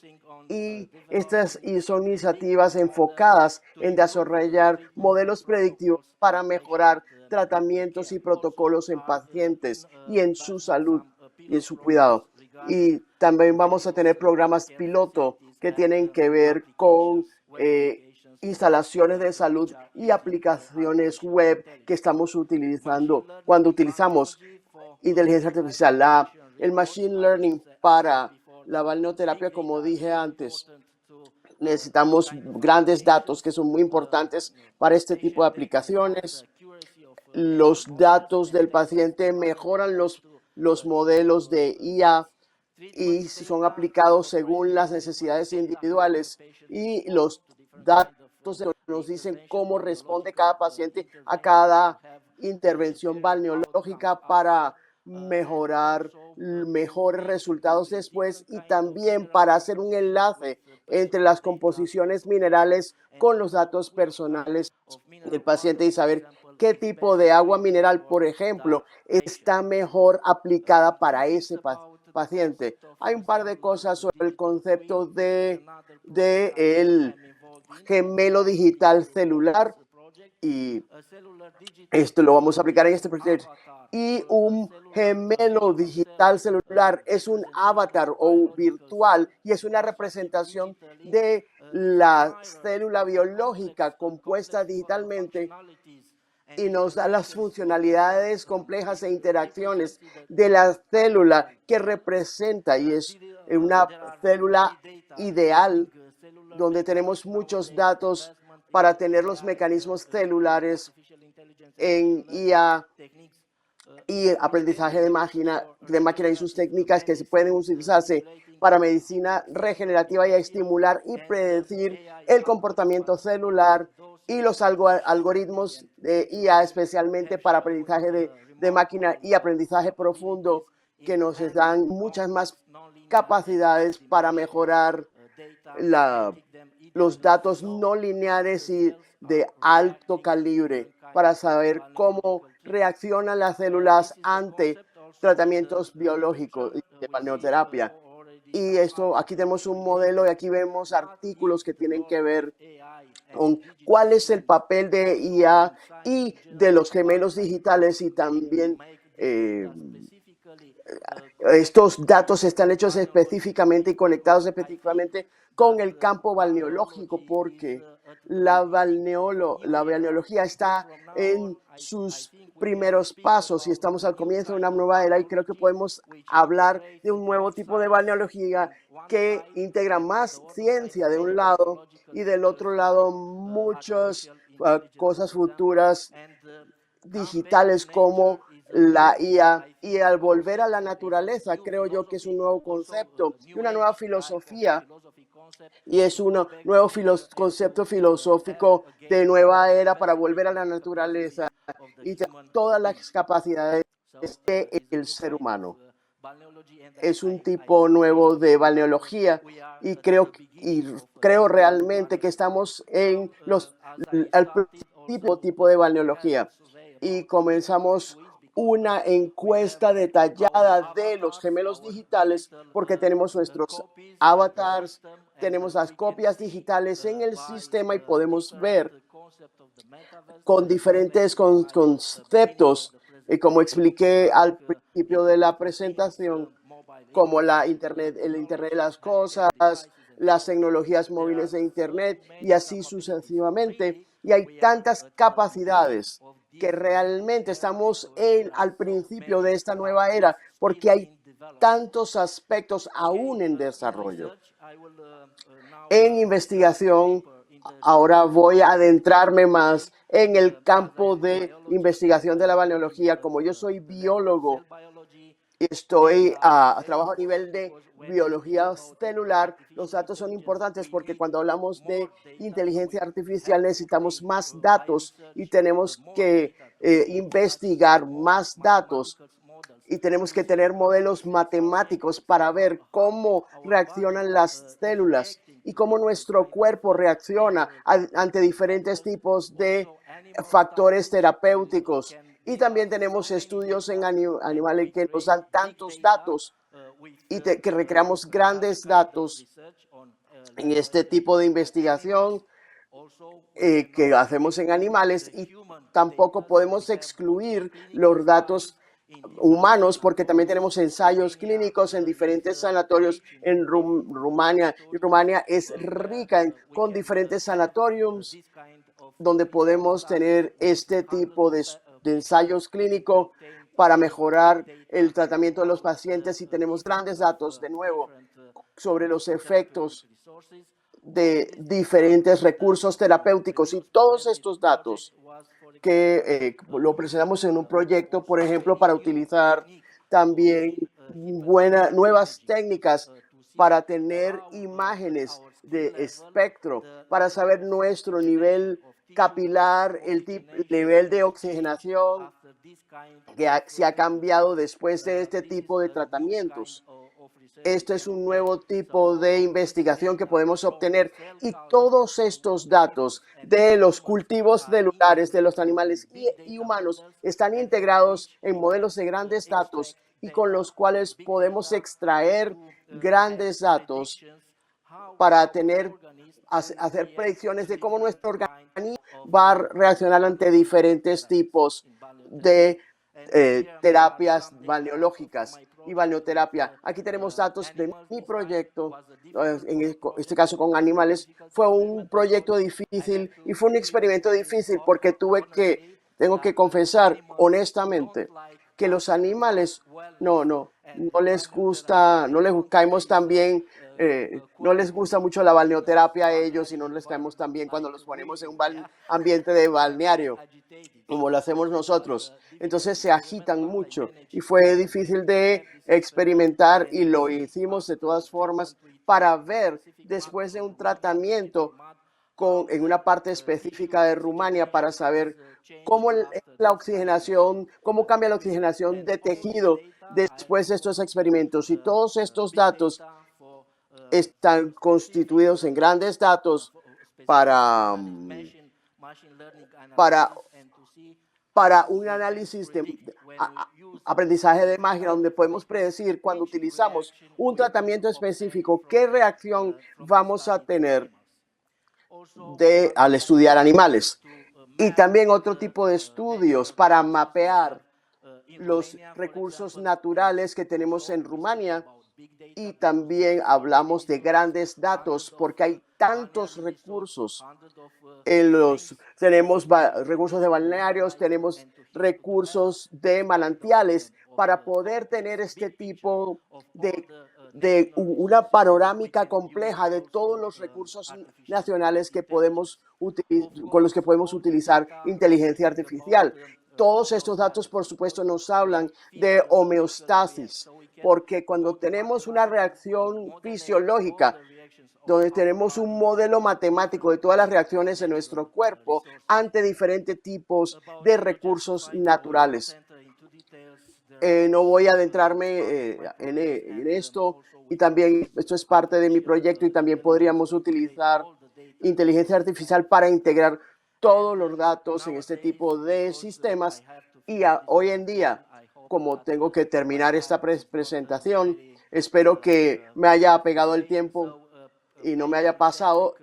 Y estas son iniciativas enfocadas en desarrollar modelos predictivos para mejorar tratamientos y protocolos en pacientes y en su salud y en su cuidado. Y también vamos a tener programas piloto que tienen que ver con instalaciones de salud y aplicaciones web que estamos utilizando cuando utilizamos inteligencia artificial. El machine learning para la balneoterapia, como dije antes, necesitamos grandes datos que son muy importantes para este tipo de aplicaciones. Los datos del paciente mejoran los modelos de IA y son aplicados según las necesidades individuales, y los datos nos dicen cómo responde cada paciente a cada intervención balneológica para mejorar mejores resultados después, y también para hacer un enlace entre las composiciones minerales con los datos personales del paciente y saber qué tipo de agua mineral, por ejemplo, está mejor aplicada para ese paciente. Hay un par de cosas sobre el concepto de el gemelo digital celular, y esto lo vamos a aplicar en este proyecto. Y un gemelo digital celular es un avatar o virtual, y es una representación de la célula biológica compuesta digitalmente, y nos da las funcionalidades complejas e interacciones de la célula que representa, y es una célula ideal donde tenemos muchos datos para tener los mecanismos celulares en IA y aprendizaje de máquina y sus técnicas que se pueden utilizarse para medicina regenerativa y estimular y predecir el comportamiento celular, y los algoritmos de IA, especialmente para aprendizaje de máquina y aprendizaje profundo, que nos dan muchas más capacidades para mejorar los datos no lineares y de alto calibre, para saber cómo reaccionan las células ante tratamientos biológicos de balneoterapia. Y aquí tenemos un modelo, y aquí vemos artículos que tienen que ver con cuál es el papel de IA y de los gemelos digitales, y también estos datos están hechos específicamente y conectados específicamente con el campo balneológico, porque la balneología está en sus primeros pasos y estamos al comienzo de una nueva era, y creo que podemos hablar de un nuevo tipo de balneología que integra más ciencia de un lado, y del otro lado muchas cosas futuras digitales como la IA. Y al volver a la naturaleza, creo yo que es un nuevo concepto, una nueva filosofía, y es un nuevo concepto filosófico de nueva era para volver a la naturaleza y todas las capacidades del ser humano. Es un tipo nuevo de balneología, y creo realmente que estamos en el tipo de balneología, y comenzamos una encuesta detallada de los gemelos digitales, porque tenemos nuestros avatars, tenemos las copias digitales en el sistema, y podemos ver con diferentes conceptos, como expliqué al principio de la presentación, como el Internet de las cosas, las tecnologías móviles de Internet, y así sucesivamente. Y hay tantas capacidades que realmente estamos al principio de esta nueva era, porque hay tantos aspectos aún en desarrollo. En investigación, ahora voy a adentrarme más en el campo de investigación de la balneología. Como yo soy biólogo, trabajo a nivel de biología celular. Los datos son importantes porque cuando hablamos de inteligencia artificial necesitamos más datos y tenemos que investigar más datos y tenemos que tener modelos matemáticos para ver cómo reaccionan las células y cómo nuestro cuerpo reacciona ante diferentes tipos de factores terapéuticos. Y también tenemos estudios en animales que nos dan tantos datos y que recreamos grandes datos en este tipo de investigación que hacemos en animales, y tampoco podemos excluir los datos humanos porque también tenemos ensayos clínicos en diferentes sanatorios en Rumania. Y Rumania es rica con diferentes sanatorios donde podemos tener este tipo de ensayos clínicos para mejorar el tratamiento de los pacientes, y tenemos grandes datos de nuevo sobre los efectos de diferentes recursos terapéuticos, y todos estos datos que lo presentamos en un proyecto, por ejemplo, para utilizar también nuevas técnicas para tener imágenes de espectro, para saber nuestro nivel capilar, el nivel de oxigenación que se ha cambiado después de este tipo de tratamientos. Esto es un nuevo tipo de investigación que podemos obtener, y todos estos datos de los cultivos celulares de los animales y humanos están integrados en modelos de grandes datos y con los cuales podemos extraer grandes datos para hacer predicciones de cómo nuestro organismo va a reaccionar ante diferentes tipos de terapias balneológicas y balneoterapia. Aquí tenemos datos de mi proyecto, en este caso con animales. Fue un proyecto difícil y fue un experimento difícil porque tengo que confesar honestamente que los animales no les gusta, no les caemos tan bien, no les gusta mucho la balneoterapia a ellos, y no les caemos tan bien cuando los ponemos en un ambiente de balneario como lo hacemos nosotros. Entonces se agitan mucho y fue difícil de experimentar, y lo hicimos de todas formas para ver después de un tratamiento en una parte específica de Rumania, para saber cómo la oxigenación, cómo cambia la oxigenación de tejido después de estos experimentos. Y todos estos datos están constituidos en grandes datos para un análisis de aprendizaje de máquina, donde podemos predecir cuando utilizamos un tratamiento específico qué reacción vamos a tener al estudiar animales. Y también otro tipo de estudios para mapear los recursos naturales que tenemos en Rumania. Y también hablamos de grandes datos porque hay tantos recursos. Tenemos recursos de balnearios, tenemos recursos de manantiales, para poder tener este tipo de una panorámica compleja de todos los recursos nacionales con los que podemos utilizar inteligencia artificial. Todos estos datos, por supuesto, nos hablan de homeostasis, porque cuando tenemos una reacción fisiológica, donde tenemos un modelo matemático de todas las reacciones de nuestro cuerpo ante diferentes tipos de recursos naturales. No voy a adentrarme en esto, y también esto es parte de mi proyecto, y también podríamos utilizar inteligencia artificial para integrar todos los datos en este tipo de sistemas. Y hoy en día, como tengo que terminar esta presentación, espero que me haya pegado el tiempo y no me haya pasado.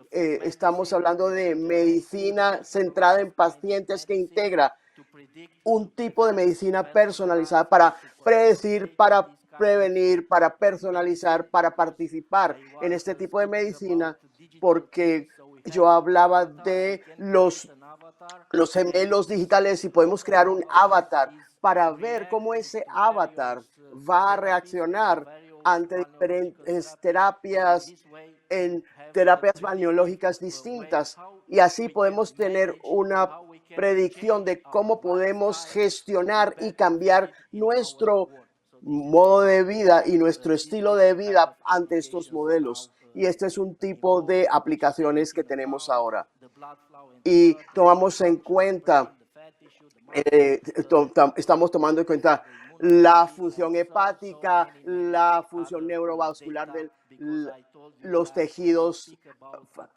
Estamos hablando de medicina centrada en pacientes, que integra un tipo de medicina personalizada para predecir, para prevenir, para personalizar, para participar en este tipo de medicina, porque yo hablaba de los los gemelos digitales y podemos crear un avatar para ver cómo ese avatar va a reaccionar ante diferentes terapias en terapias balneológicas distintas, y así podemos tener una predicción de cómo podemos gestionar y cambiar nuestro modo de vida y nuestro estilo de vida ante estos modelos. Y este es un tipo de aplicaciones que tenemos ahora. Y tomamos en cuenta, estamos tomando en cuenta la función hepática, la función neurovascular de los tejidos,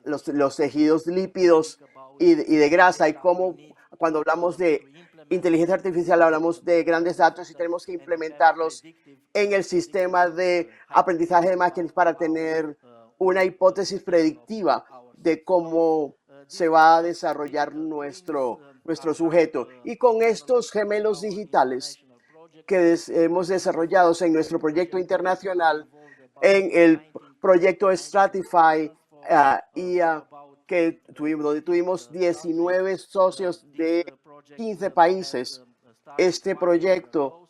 los tejidos lípidos y de grasa, y cómo cuando hablamos de inteligencia artificial hablamos de grandes datos y tenemos que implementarlos en el sistema de aprendizaje de máquinas para tener una hipótesis predictiva de cómo se va a desarrollar nuestro sujeto. Y con estos gemelos digitales que hemos desarrollado en nuestro proyecto internacional, en el proyecto Stratify, donde tuvimos 19 socios de 15 países. Este proyecto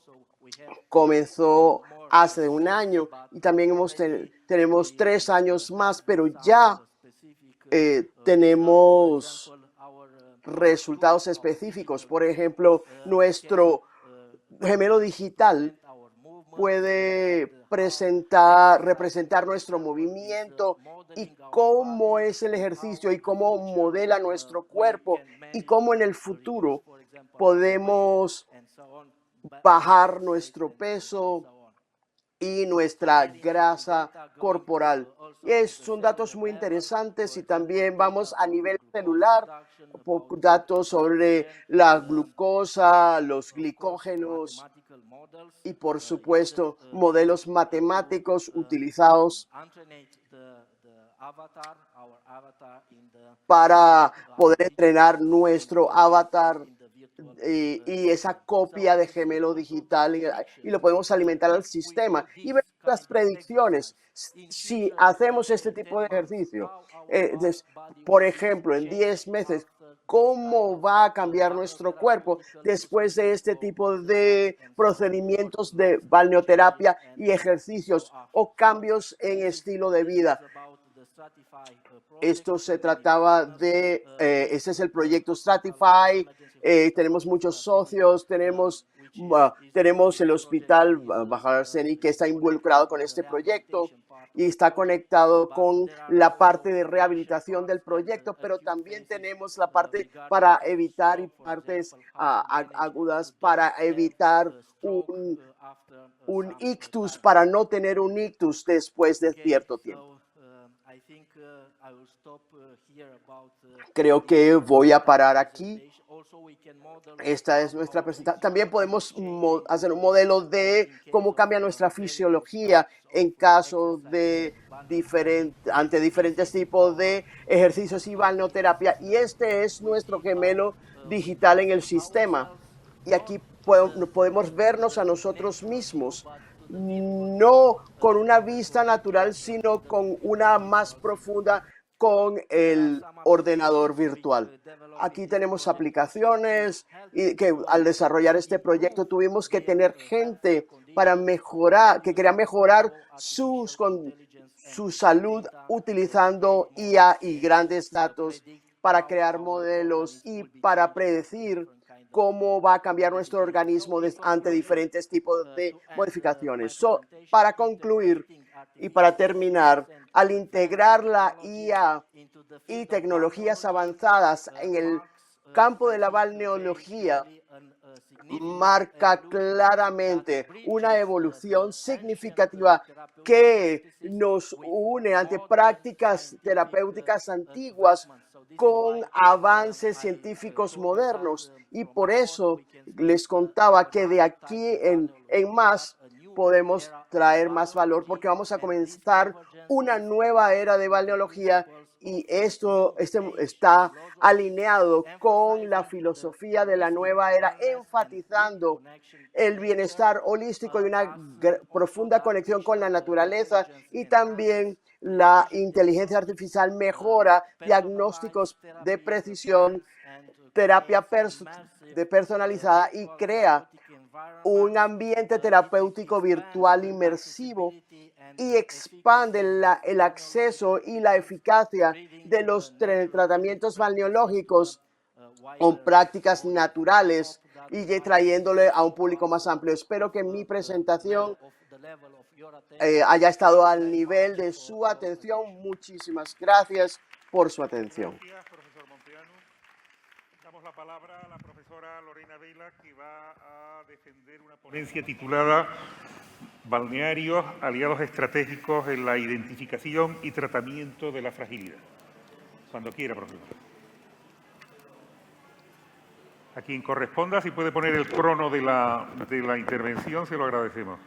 comenzó hace un año y también tenemos 3 años más, pero ya tenemos resultados específicos. Por ejemplo, nuestro gemelo digital puede representar nuestro movimiento y cómo es el ejercicio y cómo modela nuestro cuerpo y cómo en el futuro podemos bajar nuestro peso y nuestra grasa corporal. Son datos muy interesantes, y también vamos a nivel celular, datos sobre la glucosa, los glicógenos y, por supuesto, modelos matemáticos utilizados para poder entrenar nuestro avatar y esa copia de gemelo digital, y lo podemos alimentar al sistema y ver las predicciones si hacemos este tipo de ejercicio. Por ejemplo, en 10 meses, cómo va a cambiar nuestro cuerpo después de este tipo de procedimientos de balneoterapia y ejercicios o cambios en estilo de vida. Esto se trataba de, este es el proyecto Stratify. Tenemos muchos socios, tenemos el hospital Bajar al-Seni que está involucrado con este proyecto y está conectado con la parte de rehabilitación del proyecto, pero también tenemos la parte para evitar y partes agudas para evitar un ictus, para no tener un ictus después de cierto tiempo. Creo que voy a parar aquí. Esta es nuestra presentación. También podemos hacer un modelo de cómo cambia nuestra fisiología en caso de ante diferentes tipos de ejercicios y balneoterapia. Y este es nuestro gemelo digital en el sistema. Y aquí podemos vernos a nosotros mismos, no con una vista natural, sino con una más profunda con el ordenador virtual. Aquí tenemos aplicaciones y que al desarrollar este proyecto tuvimos que tener gente para mejorar, que quería mejorar su salud utilizando IA y grandes datos para crear modelos y para predecir cómo va a cambiar nuestro organismo ante diferentes tipos de modificaciones. Para concluir y para terminar, al integrar la IA y tecnologías avanzadas en el campo de la balneología, marca claramente una evolución significativa que nos une ante prácticas terapéuticas antiguas con avances científicos modernos. Y por eso les contaba que de aquí en más podemos traer más valor, porque vamos a comenzar una nueva era de balneología, y esto está alineado con la filosofía de la nueva era, enfatizando el bienestar holístico y una profunda conexión con la naturaleza, y también la inteligencia artificial mejora diagnósticos de precisión, terapia personalizada y crea un ambiente terapéutico virtual inmersivo y expande el acceso y la eficacia de los tratamientos balneológicos con prácticas naturales y trayéndole a un público más amplio. Espero que mi presentación haya estado al nivel de su atención. Muchísimas gracias por su atención. Gracias, profesor Monteanu. Damos la palabra a la profesora Lorena Vela, que va a defender una ponencia titulada Balnearios, aliados estratégicos en la identificación y tratamiento de la fragilidad. Cuando quiera, profesor. A quien corresponda, si puede poner el crono de la intervención, se lo agradecemos.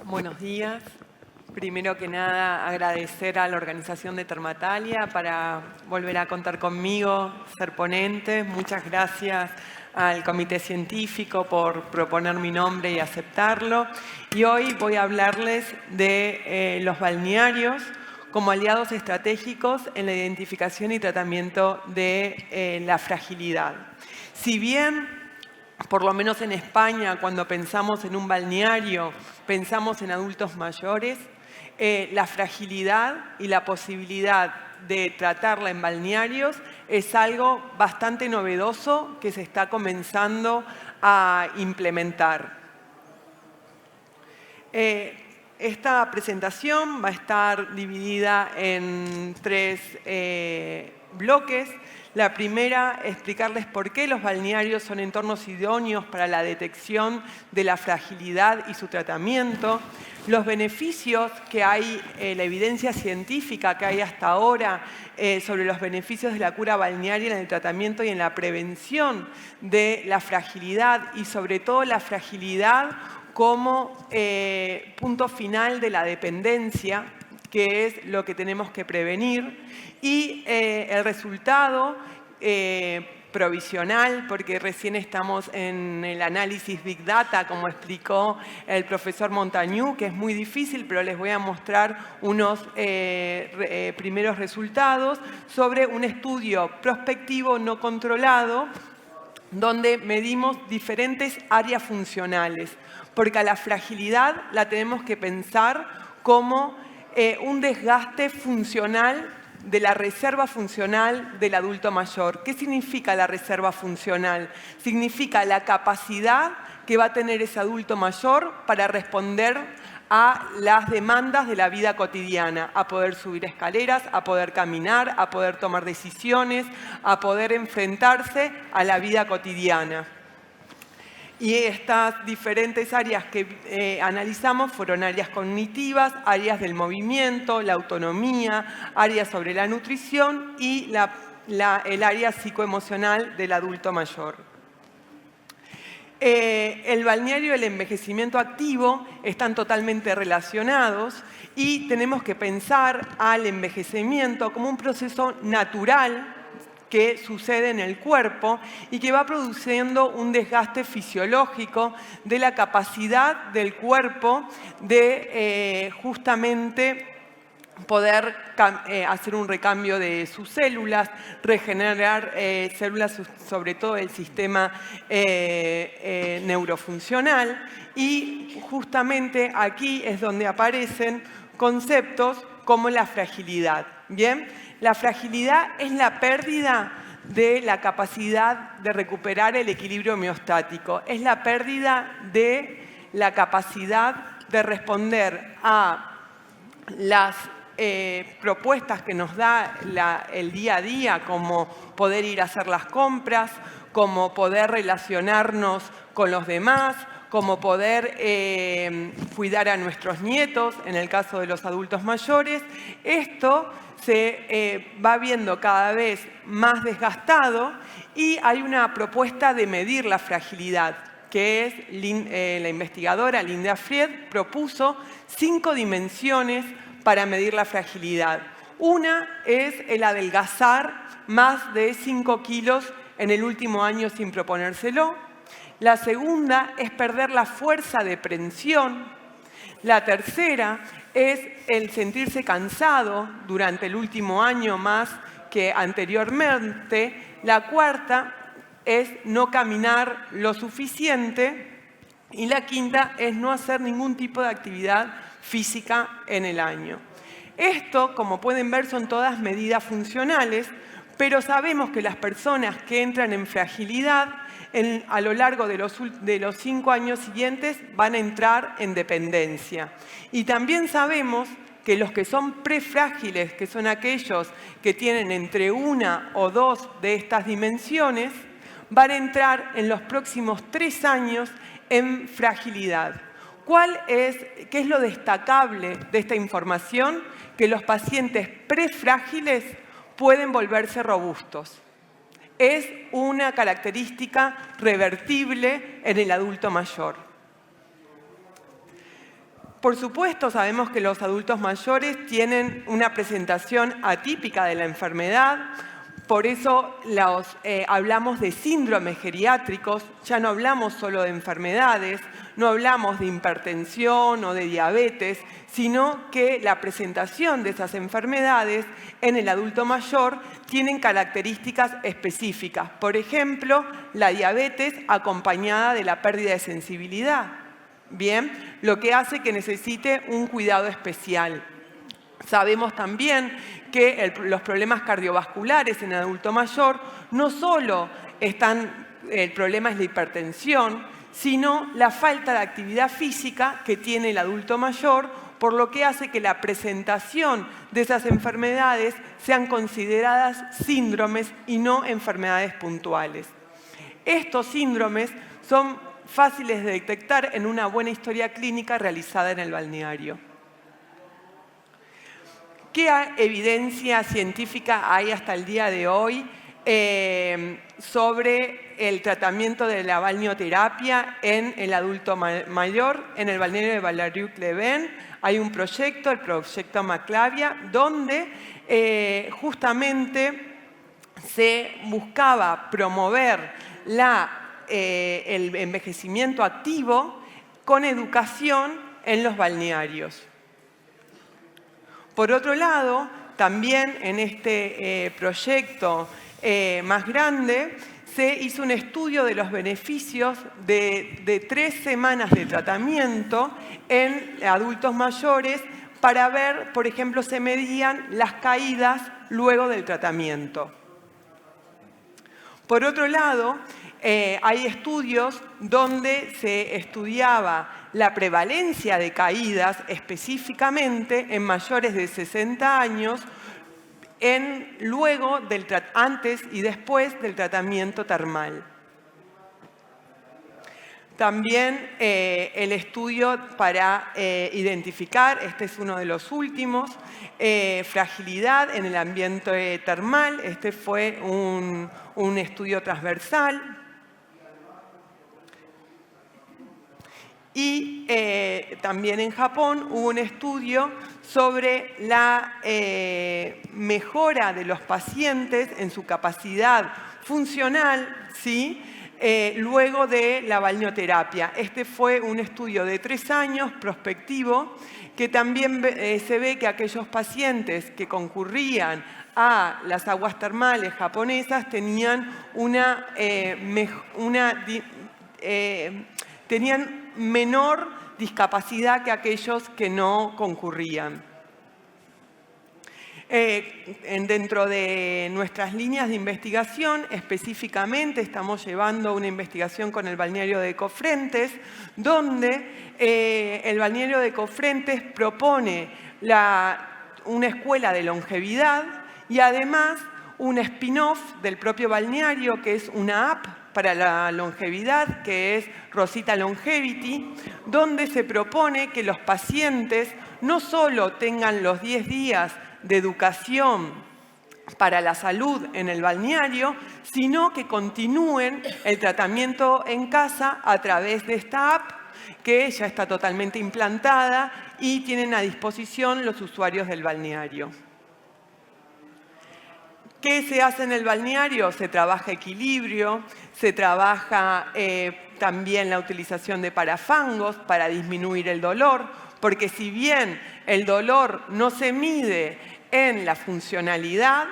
Buenos días. Primero que nada, agradecer a la organización de Termatalia para volver a contar conmigo, ser ponente. Muchas gracias al Comité Científico por proponer mi nombre y aceptarlo. Y hoy voy a hablarles de los balnearios como aliados estratégicos en la identificación y tratamiento de la fragilidad. Si bien, por lo menos en España, cuando pensamos en un balneario, pensamos en adultos mayores, la fragilidad y la posibilidad de tratarla en balnearios es algo bastante novedoso que se está comenzando a implementar. Esta presentación va a estar dividida en 3 bloques. La primera, explicarles por qué los balnearios son entornos idóneos para la detección de la fragilidad y su tratamiento, los beneficios que hay, la evidencia científica que hay hasta ahora sobre los beneficios de la cura balnearia en el tratamiento y en la prevención de la fragilidad y sobre todo la fragilidad como punto final de la dependencia, que es lo que tenemos que prevenir, y el resultado provisional, porque recién estamos en el análisis Big Data, como explicó el profesor Montañú, que es muy difícil, pero les voy a mostrar unos primeros resultados sobre un estudio prospectivo no controlado, donde medimos diferentes áreas funcionales, porque a la fragilidad la tenemos que pensar como un desgaste funcional de la reserva funcional del adulto mayor. ¿Qué significa la reserva funcional? Significa la capacidad que va a tener ese adulto mayor para responder a las demandas de la vida cotidiana, a poder subir escaleras, a poder caminar, a poder tomar decisiones, a poder enfrentarse a la vida cotidiana. Y estas diferentes áreas que analizamos fueron áreas cognitivas, áreas del movimiento, la autonomía, áreas sobre la nutrición y el área psicoemocional del adulto mayor. El balneario y el envejecimiento activo están totalmente relacionados y tenemos que pensar al envejecimiento como un proceso natural que sucede en el cuerpo y que va produciendo un desgaste fisiológico de la capacidad del cuerpo de justamente poder hacer un recambio de sus células, regenerar células, sobre todo el sistema neurofuncional. Y justamente aquí es donde aparecen conceptos como la fragilidad. ¿Bien? La fragilidad es la pérdida de la capacidad de recuperar el equilibrio homeostático. Es la pérdida de la capacidad de responder a las propuestas que nos da el día a día, como poder ir a hacer las compras, como poder relacionarnos con los demás, como poder cuidar a nuestros nietos, en el caso de los adultos mayores. Esto se va viendo cada vez más desgastado y hay una propuesta de medir la fragilidad, que es la investigadora Linda Fried propuso 5 dimensiones para medir la fragilidad. Una es el adelgazar más de 5 kilos en el último año sin proponérselo. La segunda es perder la fuerza de prensión. La tercera es el sentirse cansado durante el último año más que anteriormente. La cuarta es no caminar lo suficiente. Y la quinta es no hacer ningún tipo de actividad física en el año. Esto, como pueden ver, son todas medidas funcionales, pero sabemos que las personas que entran en fragilidad a lo largo de los 5 años siguientes van a entrar en dependencia. Y también sabemos que los que son prefrágiles, que son aquellos que tienen entre 1 o 2 de estas dimensiones, van a entrar en los próximos 3 años en fragilidad. ¿Qué es lo destacable de esta información? Que los pacientes prefrágiles pueden volverse robustos. Es una característica revertible en el adulto mayor. Por supuesto, sabemos que los adultos mayores tienen una presentación atípica de la enfermedad. Por eso hablamos de síndromes geriátricos, ya no hablamos solo de enfermedades, no hablamos de hipertensión o de diabetes, sino que la presentación de esas enfermedades en el adulto mayor tienen características específicas. Por ejemplo, la diabetes acompañada de la pérdida de sensibilidad. Bien, lo que hace que necesite un cuidado especial. Sabemos también que los problemas cardiovasculares en el adulto mayor no solo el problema es la hipertensión, sino la falta de actividad física que tiene el adulto mayor, por lo que hace que la presentación de esas enfermedades sean consideradas síndromes y no enfermedades puntuales. Estos síndromes son fáciles de detectar en una buena historia clínica realizada en el balneario. ¿Qué evidencia científica hay hasta el día de hoy sobre el tratamiento de la balneoterapia en el adulto mayor? En el balneario de Val-d'Arriuc-les-Bains hay un proyecto, el proyecto Maclavia, donde justamente se buscaba promover el envejecimiento activo con educación en los balnearios. Por otro lado, también en este proyecto más grande, se hizo un estudio de los beneficios de 3 semanas de tratamiento en adultos mayores para ver, por ejemplo, se medían las caídas luego del tratamiento. Por otro lado, hay estudios donde se estudiaba la prevalencia de caídas específicamente en mayores de 60 años antes y después del tratamiento termal. También el estudio para identificar, este es uno de los últimos, fragilidad en el ambiente termal. Este fue un estudio transversal. Y también en Japón hubo un estudio sobre la mejora de los pacientes en su capacidad funcional, ¿sí? Luego de la balneoterapia. Este fue un estudio de 3 años, prospectivo, que también se ve que aquellos pacientes que concurrían a las aguas termales japonesas tenían tenían menor discapacidad que aquellos que no concurrían. Dentro de nuestras líneas de investigación, específicamente estamos llevando una investigación con el balneario de Cofrentes, donde el balneario de Cofrentes propone una escuela de longevidad y además un spin-off del propio balneario, que es una app para la longevidad, que es Rosita Longevity, donde se propone que los pacientes no solo tengan los 10 días de educación para la salud en el balneario, sino que continúen el tratamiento en casa a través de esta app, que ya está totalmente implantada y tienen a disposición los usuarios del balneario. ¿Qué se hace en el balneario? Se trabaja equilibrio, se trabaja también la utilización de parafangos para disminuir el dolor, porque si bien el dolor no se mide en la funcionalidad,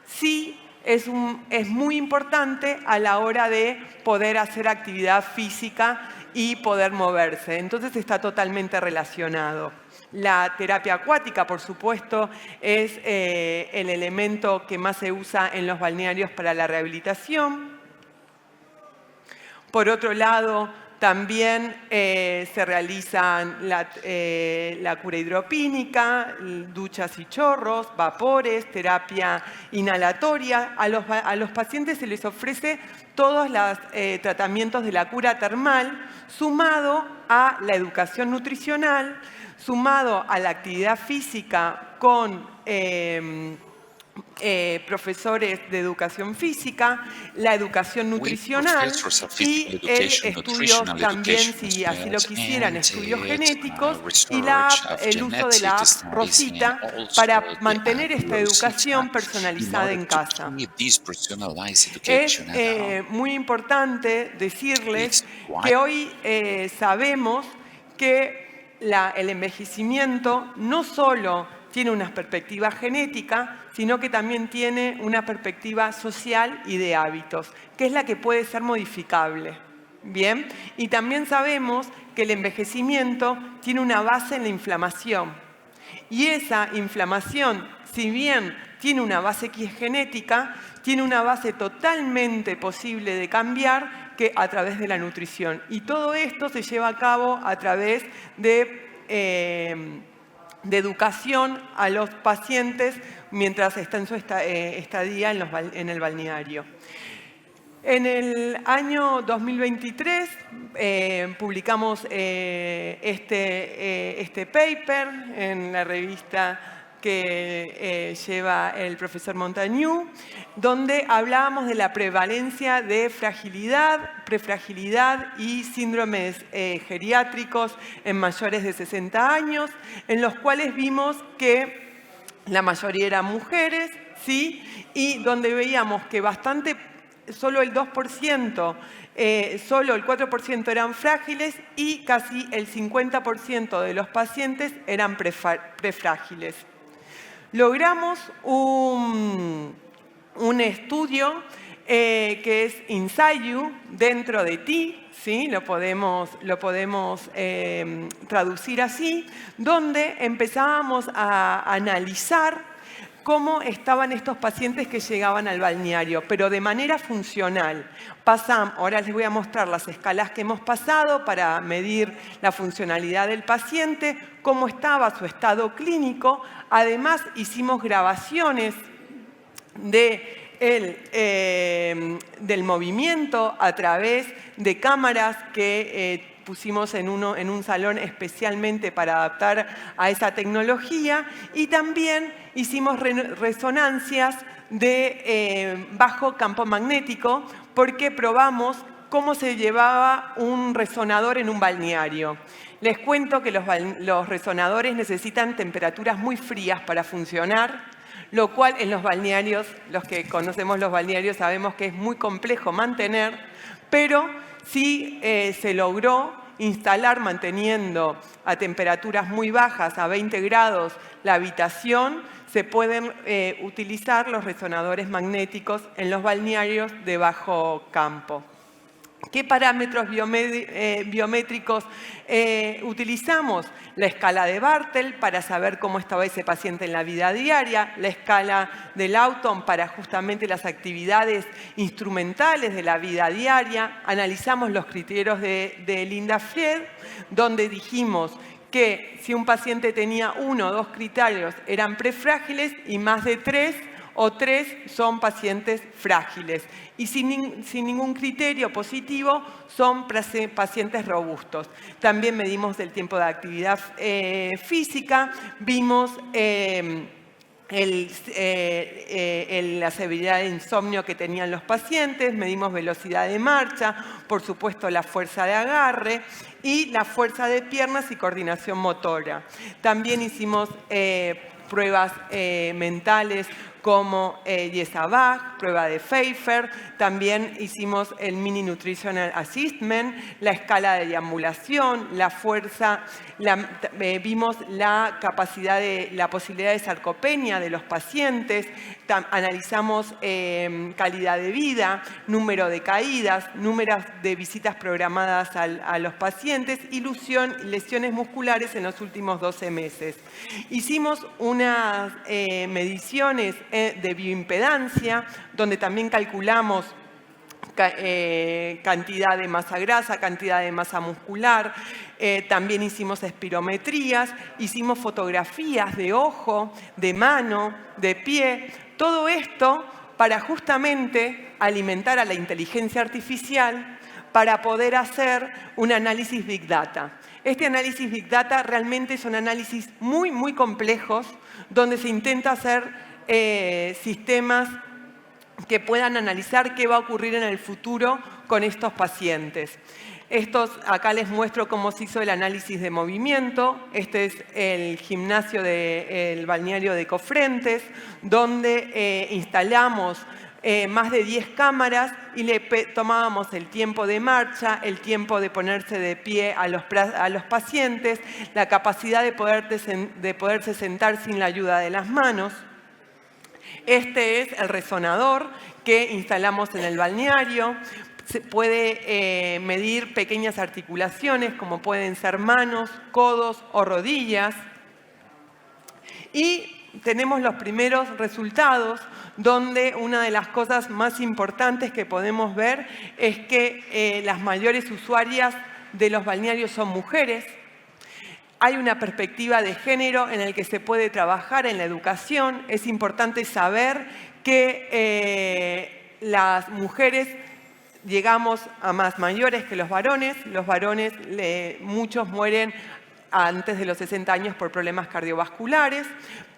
sí es muy importante a la hora de poder hacer actividad física y poder moverse. Entonces está totalmente relacionado. La terapia acuática, por supuesto, es el elemento que más se usa en los balnearios para la rehabilitación. Por otro lado, también se realizan la cura hidropínica, duchas y chorros, vapores, terapia inhalatoria. A los pacientes se les ofrece todos los tratamientos de la cura termal, sumado a la educación nutricional, sumado a la actividad física con profesores de educación física, la educación nutricional y estudios también, si así lo quisieran, estudios genéticos y el uso de la app Rosita para mantener esta educación personalizada en casa. Es muy importante decirles que hoy sabemos que el envejecimiento no solo tiene una perspectiva genética, sino que también tiene una perspectiva social y de hábitos, que es la que puede ser modificable. ¿Bien? Y también sabemos que el envejecimiento tiene una base en la inflamación. Y esa inflamación, si bien tiene una base que es genética, tiene una base totalmente posible de cambiar que a través de la nutrición. Y todo esto se lleva a cabo a través de educación a los pacientes mientras está en su estadía en el balneario. En el año 2023 publicamos este paper en la revista que lleva el profesor Montagnoux, donde hablábamos de la prevalencia de fragilidad, prefragilidad y síndromes geriátricos en mayores de 60 años, en los cuales vimos que la mayoría eran mujeres, ¿sí? Y donde veíamos que solo el 2%, solo el 4% eran frágiles y casi el 50% de los pacientes eran prefrágiles. Logramos un estudio que es Inside You, dentro de ti, ¿sí? Lo podemos traducir así, donde empezábamos a analizar cómo estaban estos pacientes que llegaban al balneario, pero de manera funcional. Ahora les voy a mostrar las escalas que hemos pasado para medir la funcionalidad del paciente, cómo estaba su estado clínico. Además, hicimos grabaciones del movimiento a través de cámaras que pusimos en un salón especialmente para adaptar a esa tecnología, y también hicimos resonancias de bajo campo magnético porque probamos cómo se llevaba un resonador en un balneario. Les cuento que los resonadores necesitan temperaturas muy frías para funcionar, lo cual en los balnearios, los que conocemos los balnearios sabemos que es muy complejo mantener, pero sí se logró instalar manteniendo a temperaturas muy bajas, a 20 grados, la habitación. Se pueden utilizar los resonadores magnéticos en los balnearios de bajo campo. ¿Qué parámetros biométricos utilizamos? La escala de Bartel para saber cómo estaba ese paciente en la vida diaria, la escala de Lawton para justamente las actividades instrumentales de la vida diaria. Analizamos los criterios de Linda Fried, donde dijimos que si un paciente tenía 1 o 2 criterios eran prefrágiles y más de 3 o 3 son pacientes frágiles. Y sin ningún criterio positivo son pacientes robustos. También medimos el tiempo de actividad física, vimos la severidad de insomnio que tenían los pacientes, medimos velocidad de marcha, por supuesto la fuerza de agarre y la fuerza de piernas y coordinación motora. También hicimos pruebas mentales como Yesabag, prueba de Pfeiffer, también hicimos el Mini Nutritional Assessment, la escala de deambulación, la fuerza, vimos la capacidad la posibilidad de sarcopenia de los pacientes, analizamos calidad de vida, número de caídas, números de visitas programadas a los pacientes y lesiones musculares en los últimos 12 meses. Hicimos unas mediciones de bioimpedancia, donde también calculamos cantidad de masa grasa, cantidad de masa muscular, también hicimos espirometrías, hicimos fotografías de ojo, de mano, de pie, todo esto para justamente alimentar a la inteligencia artificial para poder hacer un análisis Big Data. Este análisis Big Data realmente son análisis muy, muy complejos, donde se intenta hacer sistemas que puedan analizar qué va a ocurrir en el futuro con estos pacientes. Acá les muestro cómo se hizo el análisis de movimiento. Este es el gimnasio del balneario de Cofrentes, donde instalamos más de 10 cámaras y le tomábamos el tiempo de marcha, el tiempo de ponerse de pie a los pacientes, la capacidad de poderse sentar sin la ayuda de las manos. Este es el resonador que instalamos en el balneario. Se puede medir pequeñas articulaciones como pueden ser manos, codos o rodillas. Y tenemos los primeros resultados donde una de las cosas más importantes que podemos ver es que las mayores usuarias de los balnearios son mujeres. Hay una perspectiva de género en la que se puede trabajar en la educación. Es importante saber que las mujeres llegamos a más mayores que los varones. Los varones, muchos mueren antes de los 60 años por problemas cardiovasculares,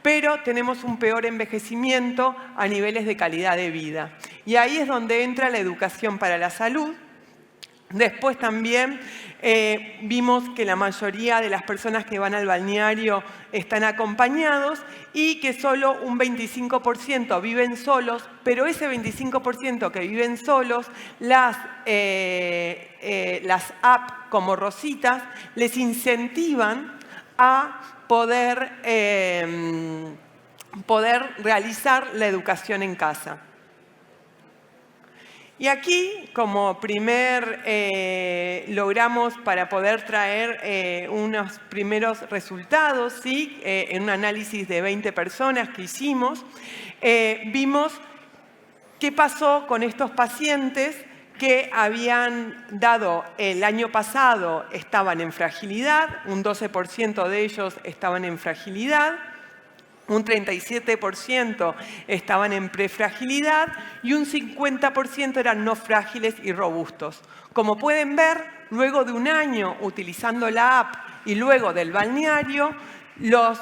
pero tenemos un peor envejecimiento a niveles de calidad de vida. Y ahí es donde entra la educación para la salud. Después también vimos que la mayoría de las personas que van al balneario están acompañados y que solo un 25% viven solos, pero ese 25% que viven solos, las apps como Rositas les incentivan a poder realizar la educación en casa. Y aquí, como logramos para poder traer unos primeros resultados, ¿sí? En un análisis de 20 personas que hicimos, vimos qué pasó con estos pacientes que habían dado el año pasado, estaban en fragilidad, un 12% de ellos estaban en fragilidad, un 37% estaban en prefragilidad y un 50% eran no frágiles y robustos. Como pueden ver, luego de un año utilizando la app y luego del balneario, los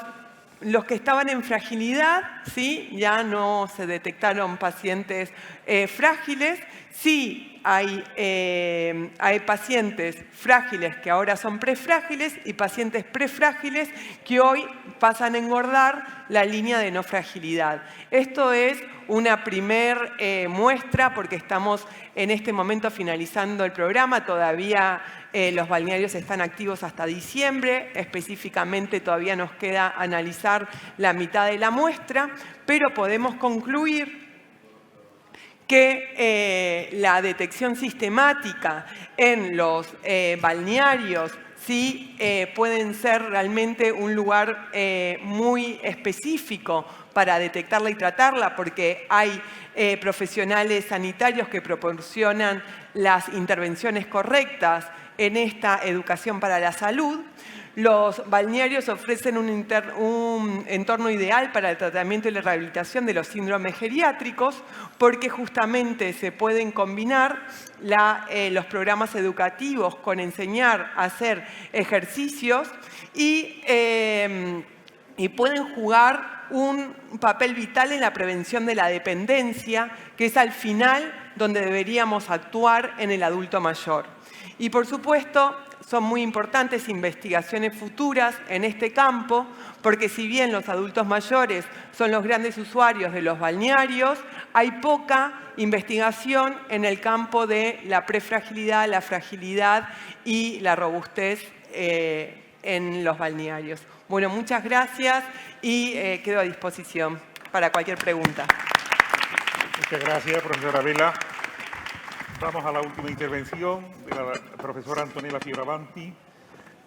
que estaban en fragilidad, ¿sí? Ya no se detectaron pacientes frágiles. Sí, hay pacientes frágiles que ahora son prefrágiles y pacientes prefrágiles que hoy pasan a engordar la línea de no fragilidad. Esto es una primer muestra porque estamos en este momento finalizando el programa. Todavía los balnearios están activos hasta diciembre. Específicamente todavía nos queda analizar la mitad de la muestra, pero podemos concluir que la detección sistemática en los balnearios sí pueden ser realmente un lugar muy específico para detectarla y tratarla, porque hay profesionales sanitarios que proporcionan las intervenciones correctas en esta educación para la salud. Los balnearios ofrecen un entorno ideal para el tratamiento y la rehabilitación de los síndromes geriátricos porque justamente se pueden combinar los programas educativos con enseñar a hacer ejercicios y pueden jugar un papel vital en la prevención de la dependencia, que es al final donde deberíamos actuar en el adulto mayor. Y por supuesto, son muy importantes investigaciones futuras en este campo, porque si bien los adultos mayores son los grandes usuarios de los balnearios, hay poca investigación en el campo de la prefragilidad, la fragilidad y la robustez en los balnearios. Bueno, muchas gracias y quedo a disposición para cualquier pregunta. Muchas gracias, profesora Vela. Vamos a la última intervención de la profesora Antonella Fioravanti,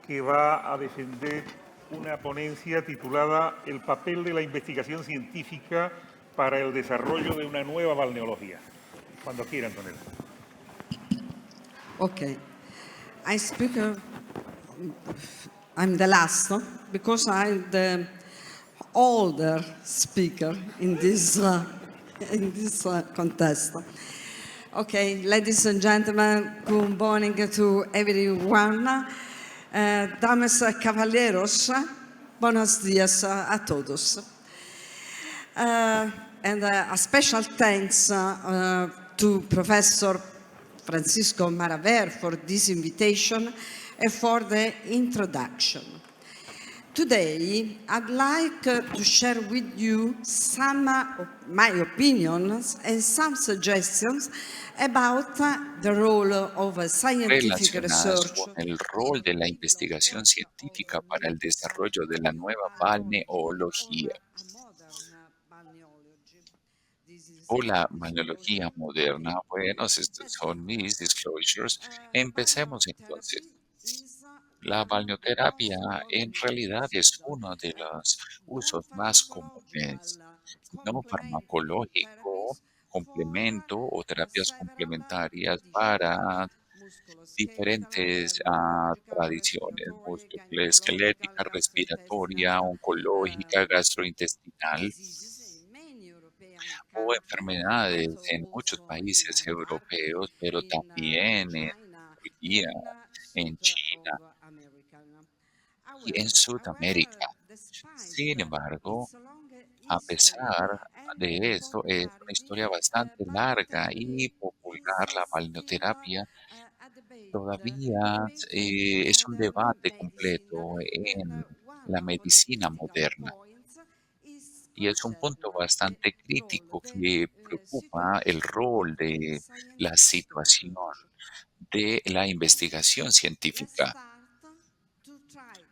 que va a defender una ponencia titulada El papel de la investigación científica para el desarrollo de una nueva balneología. Cuando quiera, Antonella. Okay. I'm the last, no? Because I'm the older speaker in this contest. Okay, ladies and gentlemen, good morning to everyone. Damas y caballeros, buenos días a todos. And a special thanks to Professor Francisco Maraver for this invitation and for the introduction. Today, I'd like to share with you some of my opinions and some suggestions about the role of scientific Relacionadas research con el rol de la investigación científica para el desarrollo de la nueva balneología o la balneología moderna. Bueno, estos son mis disclosures. Empecemos entonces. La balneoterapia en realidad es uno de los usos más comunes, no farmacológico, complemento o terapias complementarias para diferentes tradiciones, musculoesquelética, respiratoria, oncológica, gastrointestinal o enfermedades en muchos países europeos, pero también en Turquía, en China y en Sudamérica. Sin embargo, a pesar de esto, es una historia bastante larga y popular. La balneoterapia todavía es un debate completo en la medicina moderna. Y es un punto bastante crítico que preocupa el rol de la situación de la investigación científica.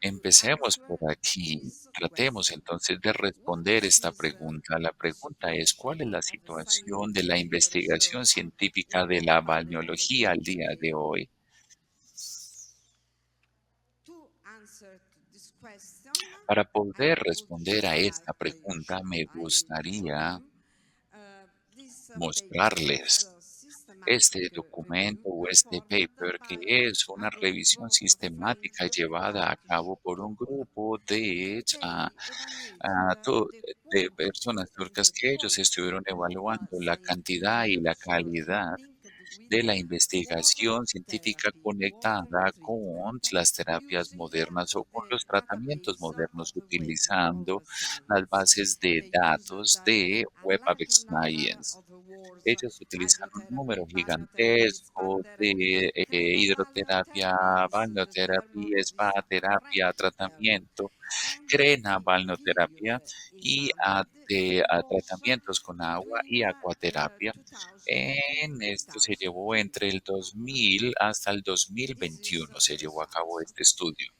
Empecemos por aquí. Tratemos entonces de responder esta pregunta. La pregunta es, ¿cuál es la situación de la investigación científica de la balneología al día de hoy? Para poder responder a esta pregunta, me gustaría mostrarles este documento o este paper, que es una revisión sistemática llevada a cabo por un grupo de personas turcas, que ellos estuvieron evaluando la cantidad y la calidad de la investigación científica conectada con las terapias modernas o con los tratamientos modernos, utilizando las bases de datos de Web of Science. Ellos utilizan un número gigantesco de hidroterapia, balneoterapia, spa terapia, tratamiento, balneoterapia y tratamientos con agua y acuaterapia. En esto se llevó entre el 2000 hasta el 2021, se llevó a cabo este estudio.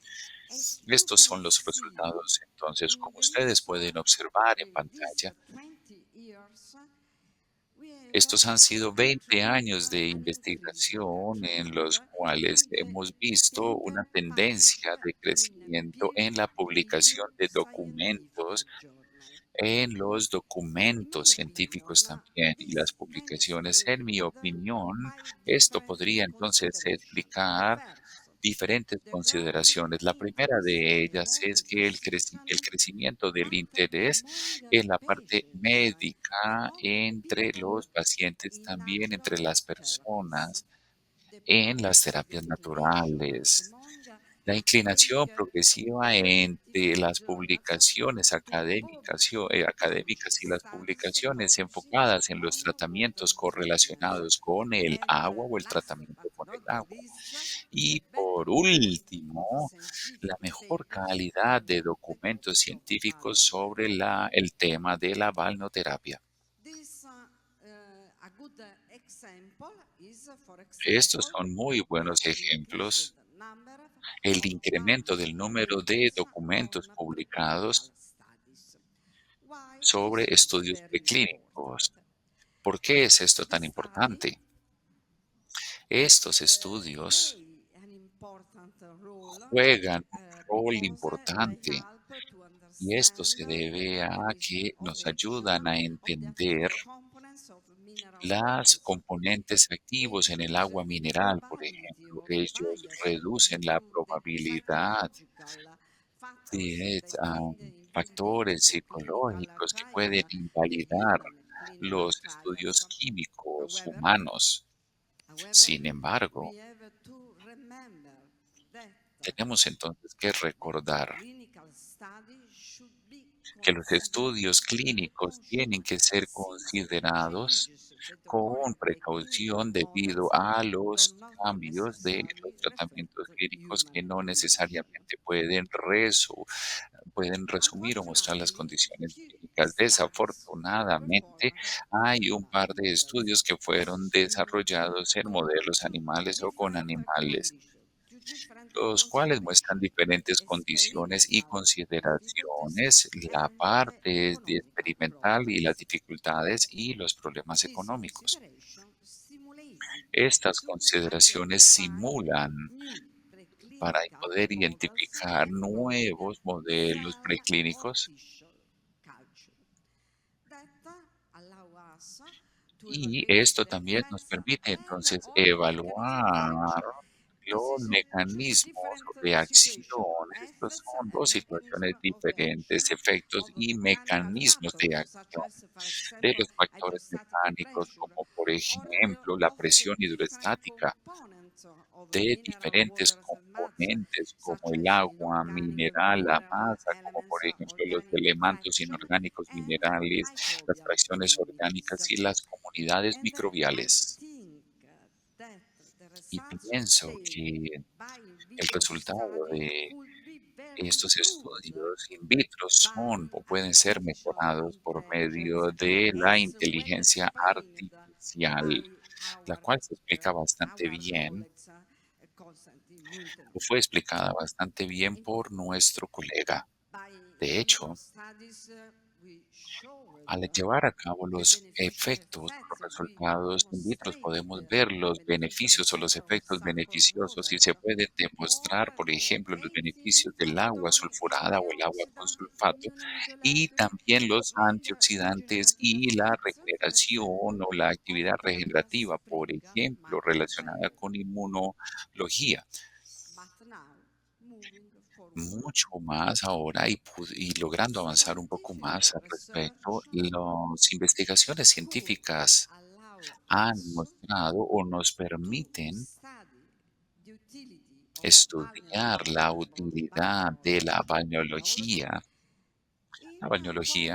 Estos son los resultados. Entonces, como ustedes pueden observar en pantalla, estos han sido 20 años de investigación en los cuales hemos visto una tendencia de crecimiento en la publicación de documentos, en los documentos científicos también y las publicaciones. En mi opinión, esto podría entonces explicar diferentes consideraciones. La primera de ellas es que el crecimiento del interés en la parte médica entre los pacientes, también entre las personas, en las terapias naturales, La inclinación progresiva entre las publicaciones académicas y las publicaciones enfocadas en los tratamientos correlacionados con el agua o el tratamiento con el agua. Y por último, la mejor calidad de documentos científicos sobre el tema de la balneoterapia. Estos son muy buenos ejemplos. El incremento del número de documentos publicados sobre estudios preclínicos. ¿Por qué es esto tan importante? Estos estudios juegan un rol importante y esto se debe a que nos ayudan a entender las componentes activos en el agua mineral, por ejemplo. Ellos reducen la probabilidad de factores psicológicos que pueden invalidar los estudios químicos humanos. Sin embargo, tenemos entonces que recordar que los estudios clínicos tienen que ser considerados con precaución debido a los cambios de los tratamientos clínicos que no necesariamente pueden resumir o mostrar las condiciones clínicas. Desafortunadamente, hay un par de estudios que fueron desarrollados en modelos animales o con animales, los cuales muestran diferentes condiciones y consideraciones, la parte de experimental y las dificultades y los problemas económicos. Estas consideraciones simulan para poder identificar nuevos modelos preclínicos y esto también nos permite entonces evaluar los mecanismos de acción. Estos son dos situaciones diferentes, efectos y mecanismos de acción de los factores mecánicos, como por ejemplo la presión hidroestática de diferentes componentes como el agua, mineral, la masa, como por ejemplo los elementos inorgánicos minerales, las fracciones orgánicas y las comunidades microbiales. Y pienso que el resultado de estos estudios in vitro son o pueden ser mejorados por medio de la inteligencia artificial, la cual se explica bastante bien o fue explicada bastante bien por nuestro colega. De hecho, al llevar a cabo los efectos, los resultados in vitro, podemos ver los beneficios o los efectos beneficiosos y se pueden demostrar, por ejemplo, los beneficios del agua sulfurada o el agua con sulfato y también los antioxidantes y la regeneración o la actividad regenerativa, por ejemplo, relacionada con inmunología. Mucho más ahora y logrando avanzar un poco más al respecto, las investigaciones científicas han mostrado o nos permiten estudiar la utilidad de la balneología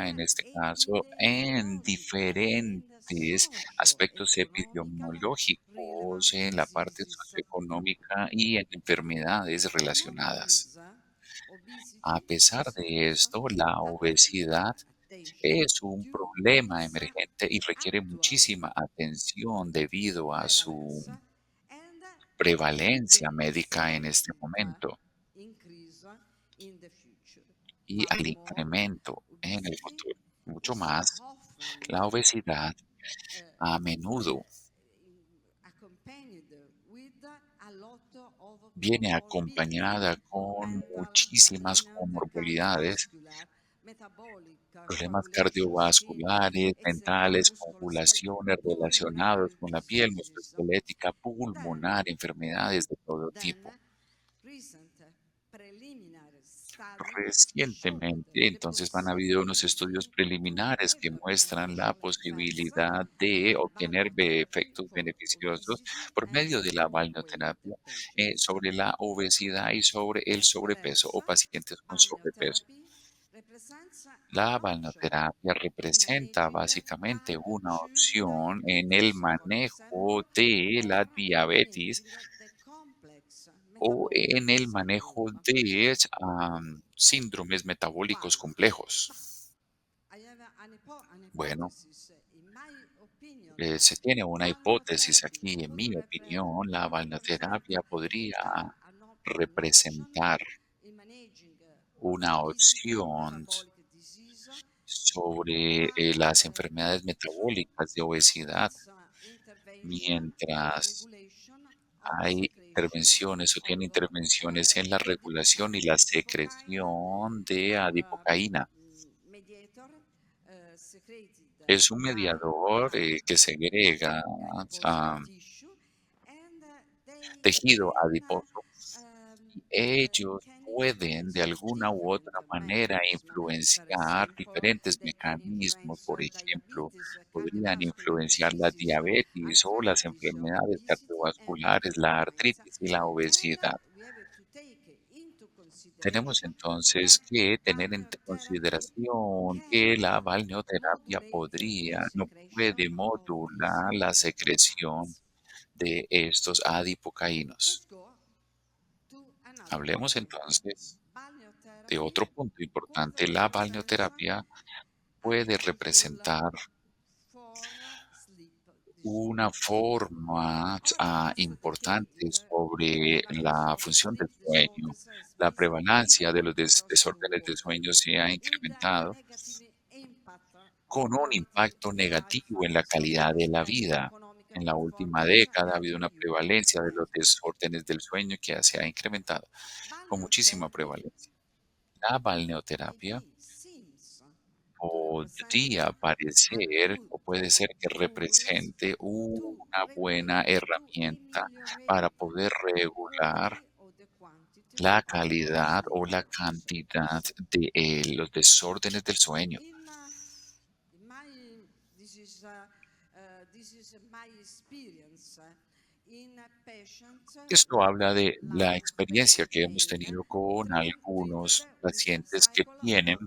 en este caso, en diferentes aspectos epidemiológicos, en la parte socioeconómica y en enfermedades relacionadas. A pesar de esto, la obesidad es un problema emergente y requiere muchísima atención debido a su prevalencia médica en este momento y al incremento en el futuro. Mucho más, la obesidad a menudo viene acompañada con muchísimas comorbilidades, problemas cardiovasculares, mentales, coagulaciones relacionados con la piel, musculoesquelética, pulmonar, enfermedades de todo tipo. Recientemente, entonces, han habido unos estudios preliminares que muestran la posibilidad de obtener efectos beneficiosos por medio de la balneoterapia sobre la obesidad y sobre el sobrepeso o pacientes con sobrepeso. La balneoterapia representa básicamente una opción en el manejo de la diabetes o en el manejo de síndromes metabólicos complejos. Bueno, se tiene una hipótesis aquí, en mi opinión, la balneoterapia podría representar una opción sobre las enfermedades metabólicas de obesidad, mientras hay intervenciones o tiene intervenciones en la regulación y la secreción de adipocaína. Es un mediador que segrega ah, tejido adiposo y ellos pueden de alguna u otra manera influenciar diferentes mecanismos. Por ejemplo, podrían influenciar la diabetes o las enfermedades cardiovasculares, la artritis y la obesidad. Tenemos entonces que tener en consideración que la balneoterapia no puede modular la secreción de estos adipocaínos. Hablemos entonces de otro punto importante. La balneoterapia puede representar una forma importante sobre la función del sueño. La prevalencia de los desórdenes del sueño se ha incrementado con un impacto negativo en la calidad de la vida. En la última década ha habido una prevalencia de los desórdenes del sueño que se ha incrementado con muchísima prevalencia. La balneoterapia podría parecer o puede ser que represente una buena herramienta para poder regular la calidad o la cantidad de los desórdenes del sueño. Esto habla de la experiencia que hemos tenido con algunos pacientes que tienen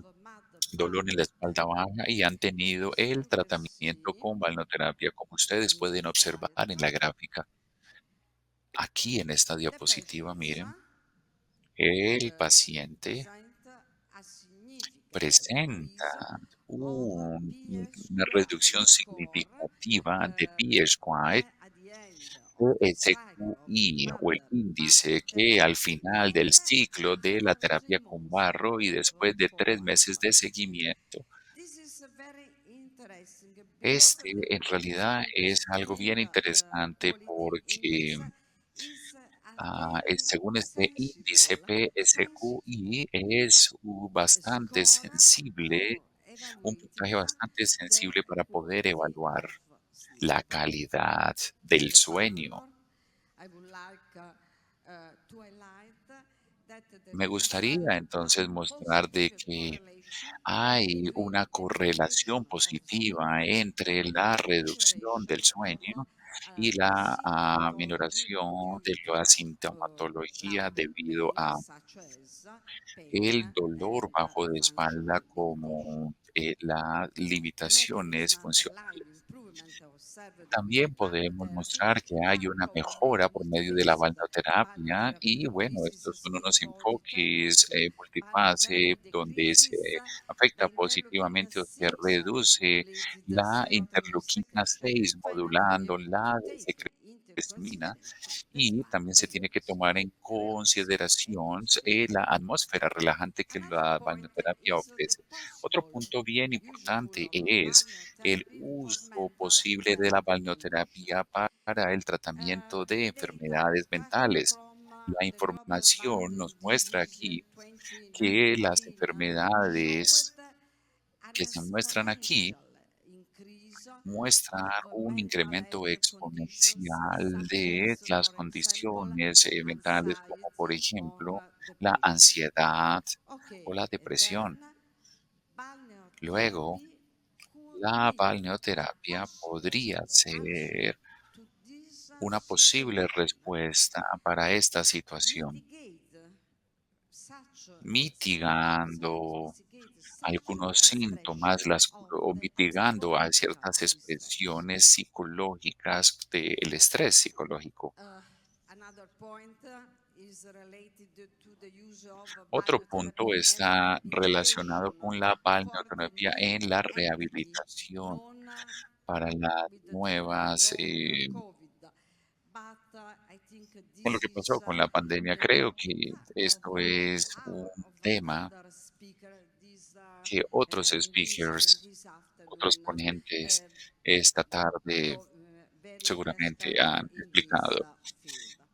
dolor en la espalda baja y han tenido el tratamiento con balneoterapia, como ustedes pueden observar en la gráfica. Aquí en esta diapositiva, miren, el paciente presenta una reducción significativa de PSQI, SQI o el índice que al final del ciclo de la terapia con barro y después de 3 meses de seguimiento. Este en realidad es algo bien interesante porque según este índice PSQI es bastante sensible, un puntaje bastante sensible para poder evaluar la calidad del sueño. Me gustaría entonces mostrar de que hay una correlación positiva entre la reducción del sueño y la minoración de la sintomatología debido a el dolor bajo de espalda como las limitaciones funcionales. También podemos mostrar que hay una mejora por medio de la balneoterapia y bueno, estos son unos enfoques multifase donde se afecta positivamente o se reduce la interleuquina 6 modulando la secretina y también se tiene que tomar en consideración la atmósfera relajante que la balneoterapia ofrece. Otro punto bien importante es el uso posible de la balneoterapia para el tratamiento de enfermedades mentales. La información nos muestra aquí que las enfermedades que se muestran aquí muestran un incremento exponencial de las condiciones mentales, como por ejemplo la ansiedad o la depresión. Luego, la balneoterapia podría ser una posible respuesta para esta situación, mitigando algunos síntomas o mitigando a ciertas expresiones psicológicas del estrés psicológico. Otro punto está relacionado con la balneoterapia en la rehabilitación para las nuevas, con lo que pasó con la pandemia. Creo que esto es un tema que otros speakers, otros ponentes esta tarde seguramente han explicado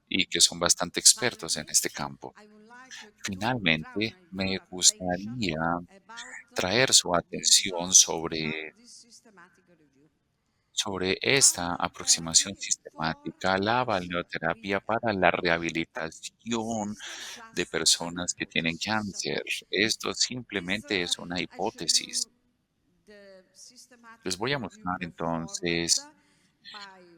y que son bastante expertos en este campo. Finalmente, me gustaría traer su atención sobre esta aproximación sistemática, la balneoterapia para la rehabilitación de personas que tienen cáncer. Esto simplemente es una hipótesis. Les voy a mostrar entonces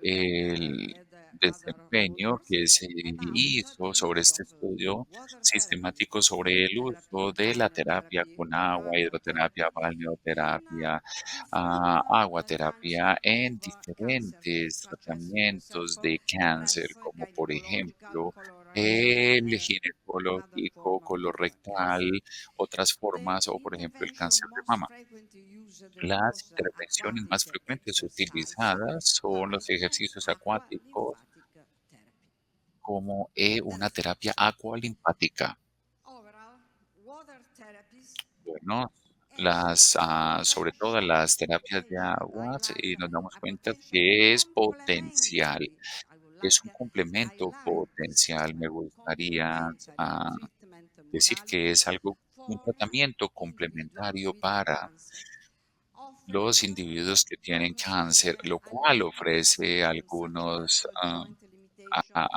el desempeño que se hizo sobre este estudio sistemático sobre el uso de la terapia con agua, hidroterapia, balneoterapia, aguaterapia en diferentes tratamientos de cáncer, como por ejemplo el ginecológico, colorectal, otras formas, o por ejemplo el cáncer de mama. Las intervenciones más frecuentes utilizadas son los ejercicios acuáticos como una terapia acualimpática. Bueno, sobre todo las terapias de aguas, nos damos cuenta que es potencial, es un complemento potencial. Me gustaría decir que es un tratamiento complementario para los individuos que tienen cáncer, lo cual ofrece algunos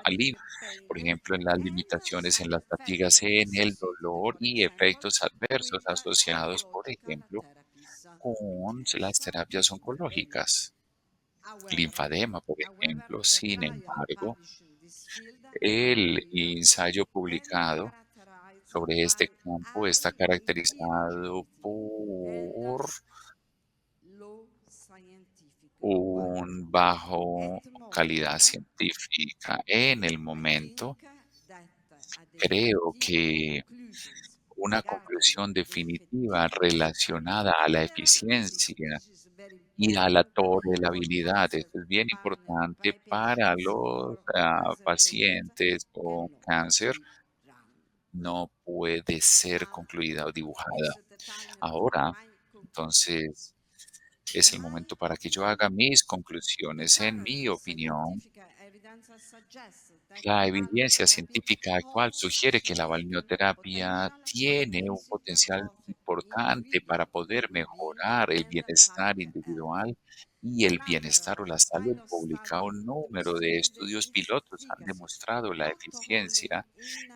alivios, por ejemplo, en las limitaciones en las fatigas, en el dolor y efectos adversos asociados, por ejemplo, con las terapias oncológicas. Linfadema, por ejemplo. Sin embargo, el ensayo publicado sobre este campo está caracterizado por un bajo calidad científica. En el momento, creo que una conclusión definitiva relacionada a la eficiencia y a la tolerabilidad, esto es bien importante para los pacientes con cáncer, no puede ser concluida o dibujada. Ahora, entonces, es el momento para que yo haga mis conclusiones. En mi opinión, la evidencia científica actual sugiere que la balneoterapia tiene un potencial importante para poder mejorar el bienestar individual y el bienestar o la salud pública. Un número de estudios pilotos han demostrado la eficiencia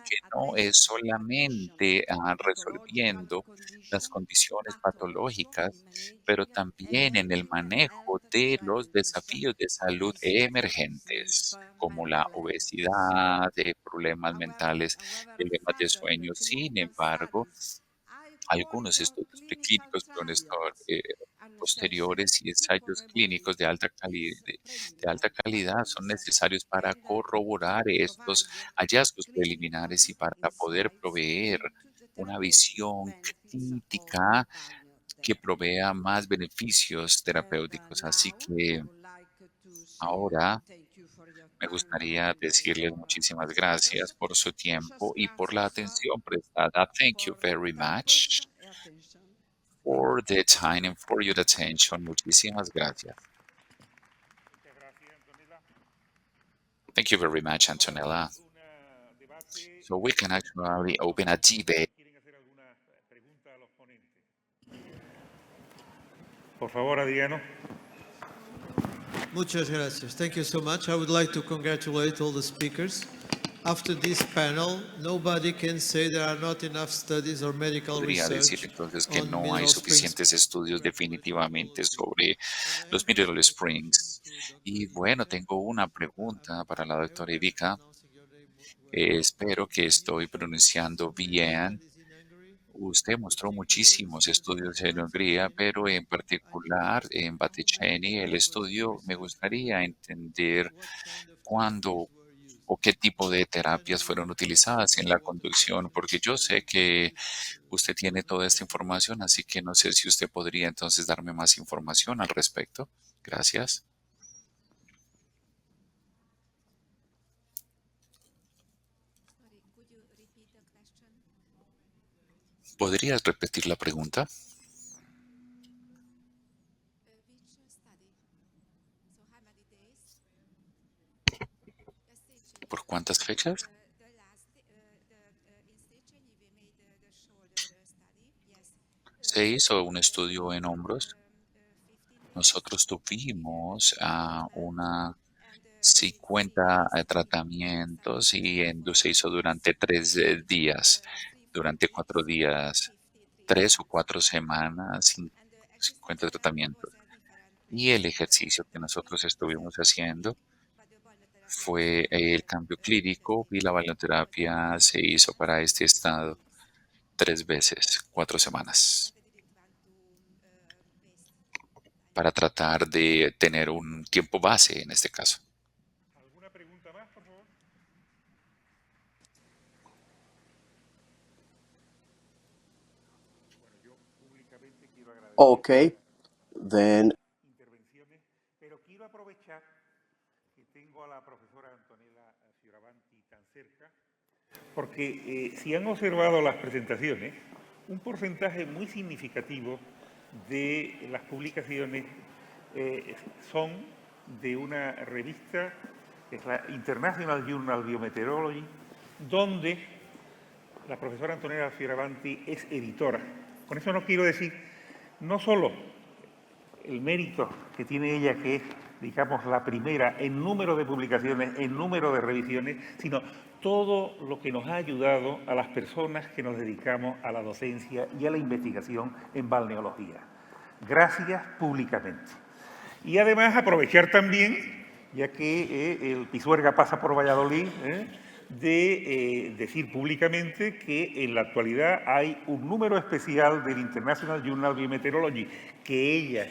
que no es solamente resolviendo las condiciones patológicas, pero también en el manejo de los desafíos de salud emergentes, como la obesidad, problemas mentales, problemas de sueño. Sin embargo, algunos estudios preclínicos posteriores y ensayos clínicos de alta calidad son necesarios para corroborar estos hallazgos preliminares y para poder proveer una visión crítica que provea más beneficios terapéuticos. Así que ahora me gustaría decirles muchísimas gracias por su tiempo y por la atención prestada. Thank you very much for the time and for your attention. Muchísimas gracias. Muchas gracias, Antonella. Thank you very much, Antonella. Un debate. So we can actually open a debate. ¿Quieren hacer alguna pregunta a los ponentes? Por favor, Adriano. Muchas gracias. Thank you so much. I would like to congratulate all the speakers. After this panel, nobody can say there are not enough studies or medical Podría decir research entonces que on no hay mineral springs. suficientes estudios definitivamente sobre los Mineral Springs. Y bueno, tengo una pregunta para la doctora Ivica. Espero que estoy pronunciando bien. Usted mostró muchísimos estudios en Hungría, pero en particular en Batthyány, el estudio me gustaría entender cuándo o qué tipo de terapias fueron utilizadas en la conducción, porque yo sé que usted tiene toda esta información, así que no sé si usted podría entonces darme más información al respecto. Gracias. ¿Podrías repetir la pregunta? ¿Por cuántas fechas? Se hizo un estudio en hombros. Nosotros tuvimos una 50 tratamientos y se hizo durante 3 días, durante 4 días, 3 o 4 semanas, 50 tratamientos. Y el ejercicio que nosotros estuvimos haciendo fue el cambio clínico y la balneoterapia se hizo para este estado 3 veces, 4 semanas, para tratar de tener un tiempo base en este caso. ¿Alguna pregunta más, por favor? Bueno, yo públicamente quiero agradecer Okay, then intervenciones, pero quiero aprovechar que tengo a la profesora Antonella Fioravanti tan cerca, porque si han observado las presentaciones, un porcentaje muy significativo de las publicaciones son de una revista, que es la International Journal Biometeorology, donde la profesora Antonella Fioravanti es editora. Con eso no quiero decir no solo el mérito que tiene ella, que es, digamos, la primera en número de publicaciones, en número de revisiones, sino todo lo que nos ha ayudado a las personas que nos dedicamos a la docencia y a la investigación en balneología. Gracias públicamente. Y además aprovechar también, ya que el Pisuerga pasa por Valladolid, de decir públicamente que en la actualidad hay un número especial del International Journal Biometeorology que ella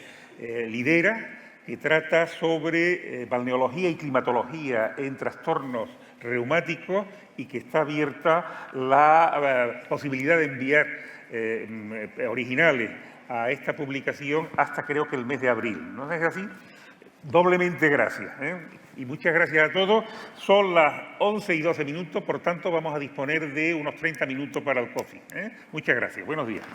lidera, que trata sobre balneología y climatología en trastornos reumáticos y que está abierta la posibilidad de enviar originales a esta publicación hasta creo que el mes de abril. ¿No es así? Doblemente gracias. Y muchas gracias a todos. Son las 11 y 12 minutos, por tanto vamos a disponer de unos 30 minutos para el coffee. Muchas gracias. Buenos días.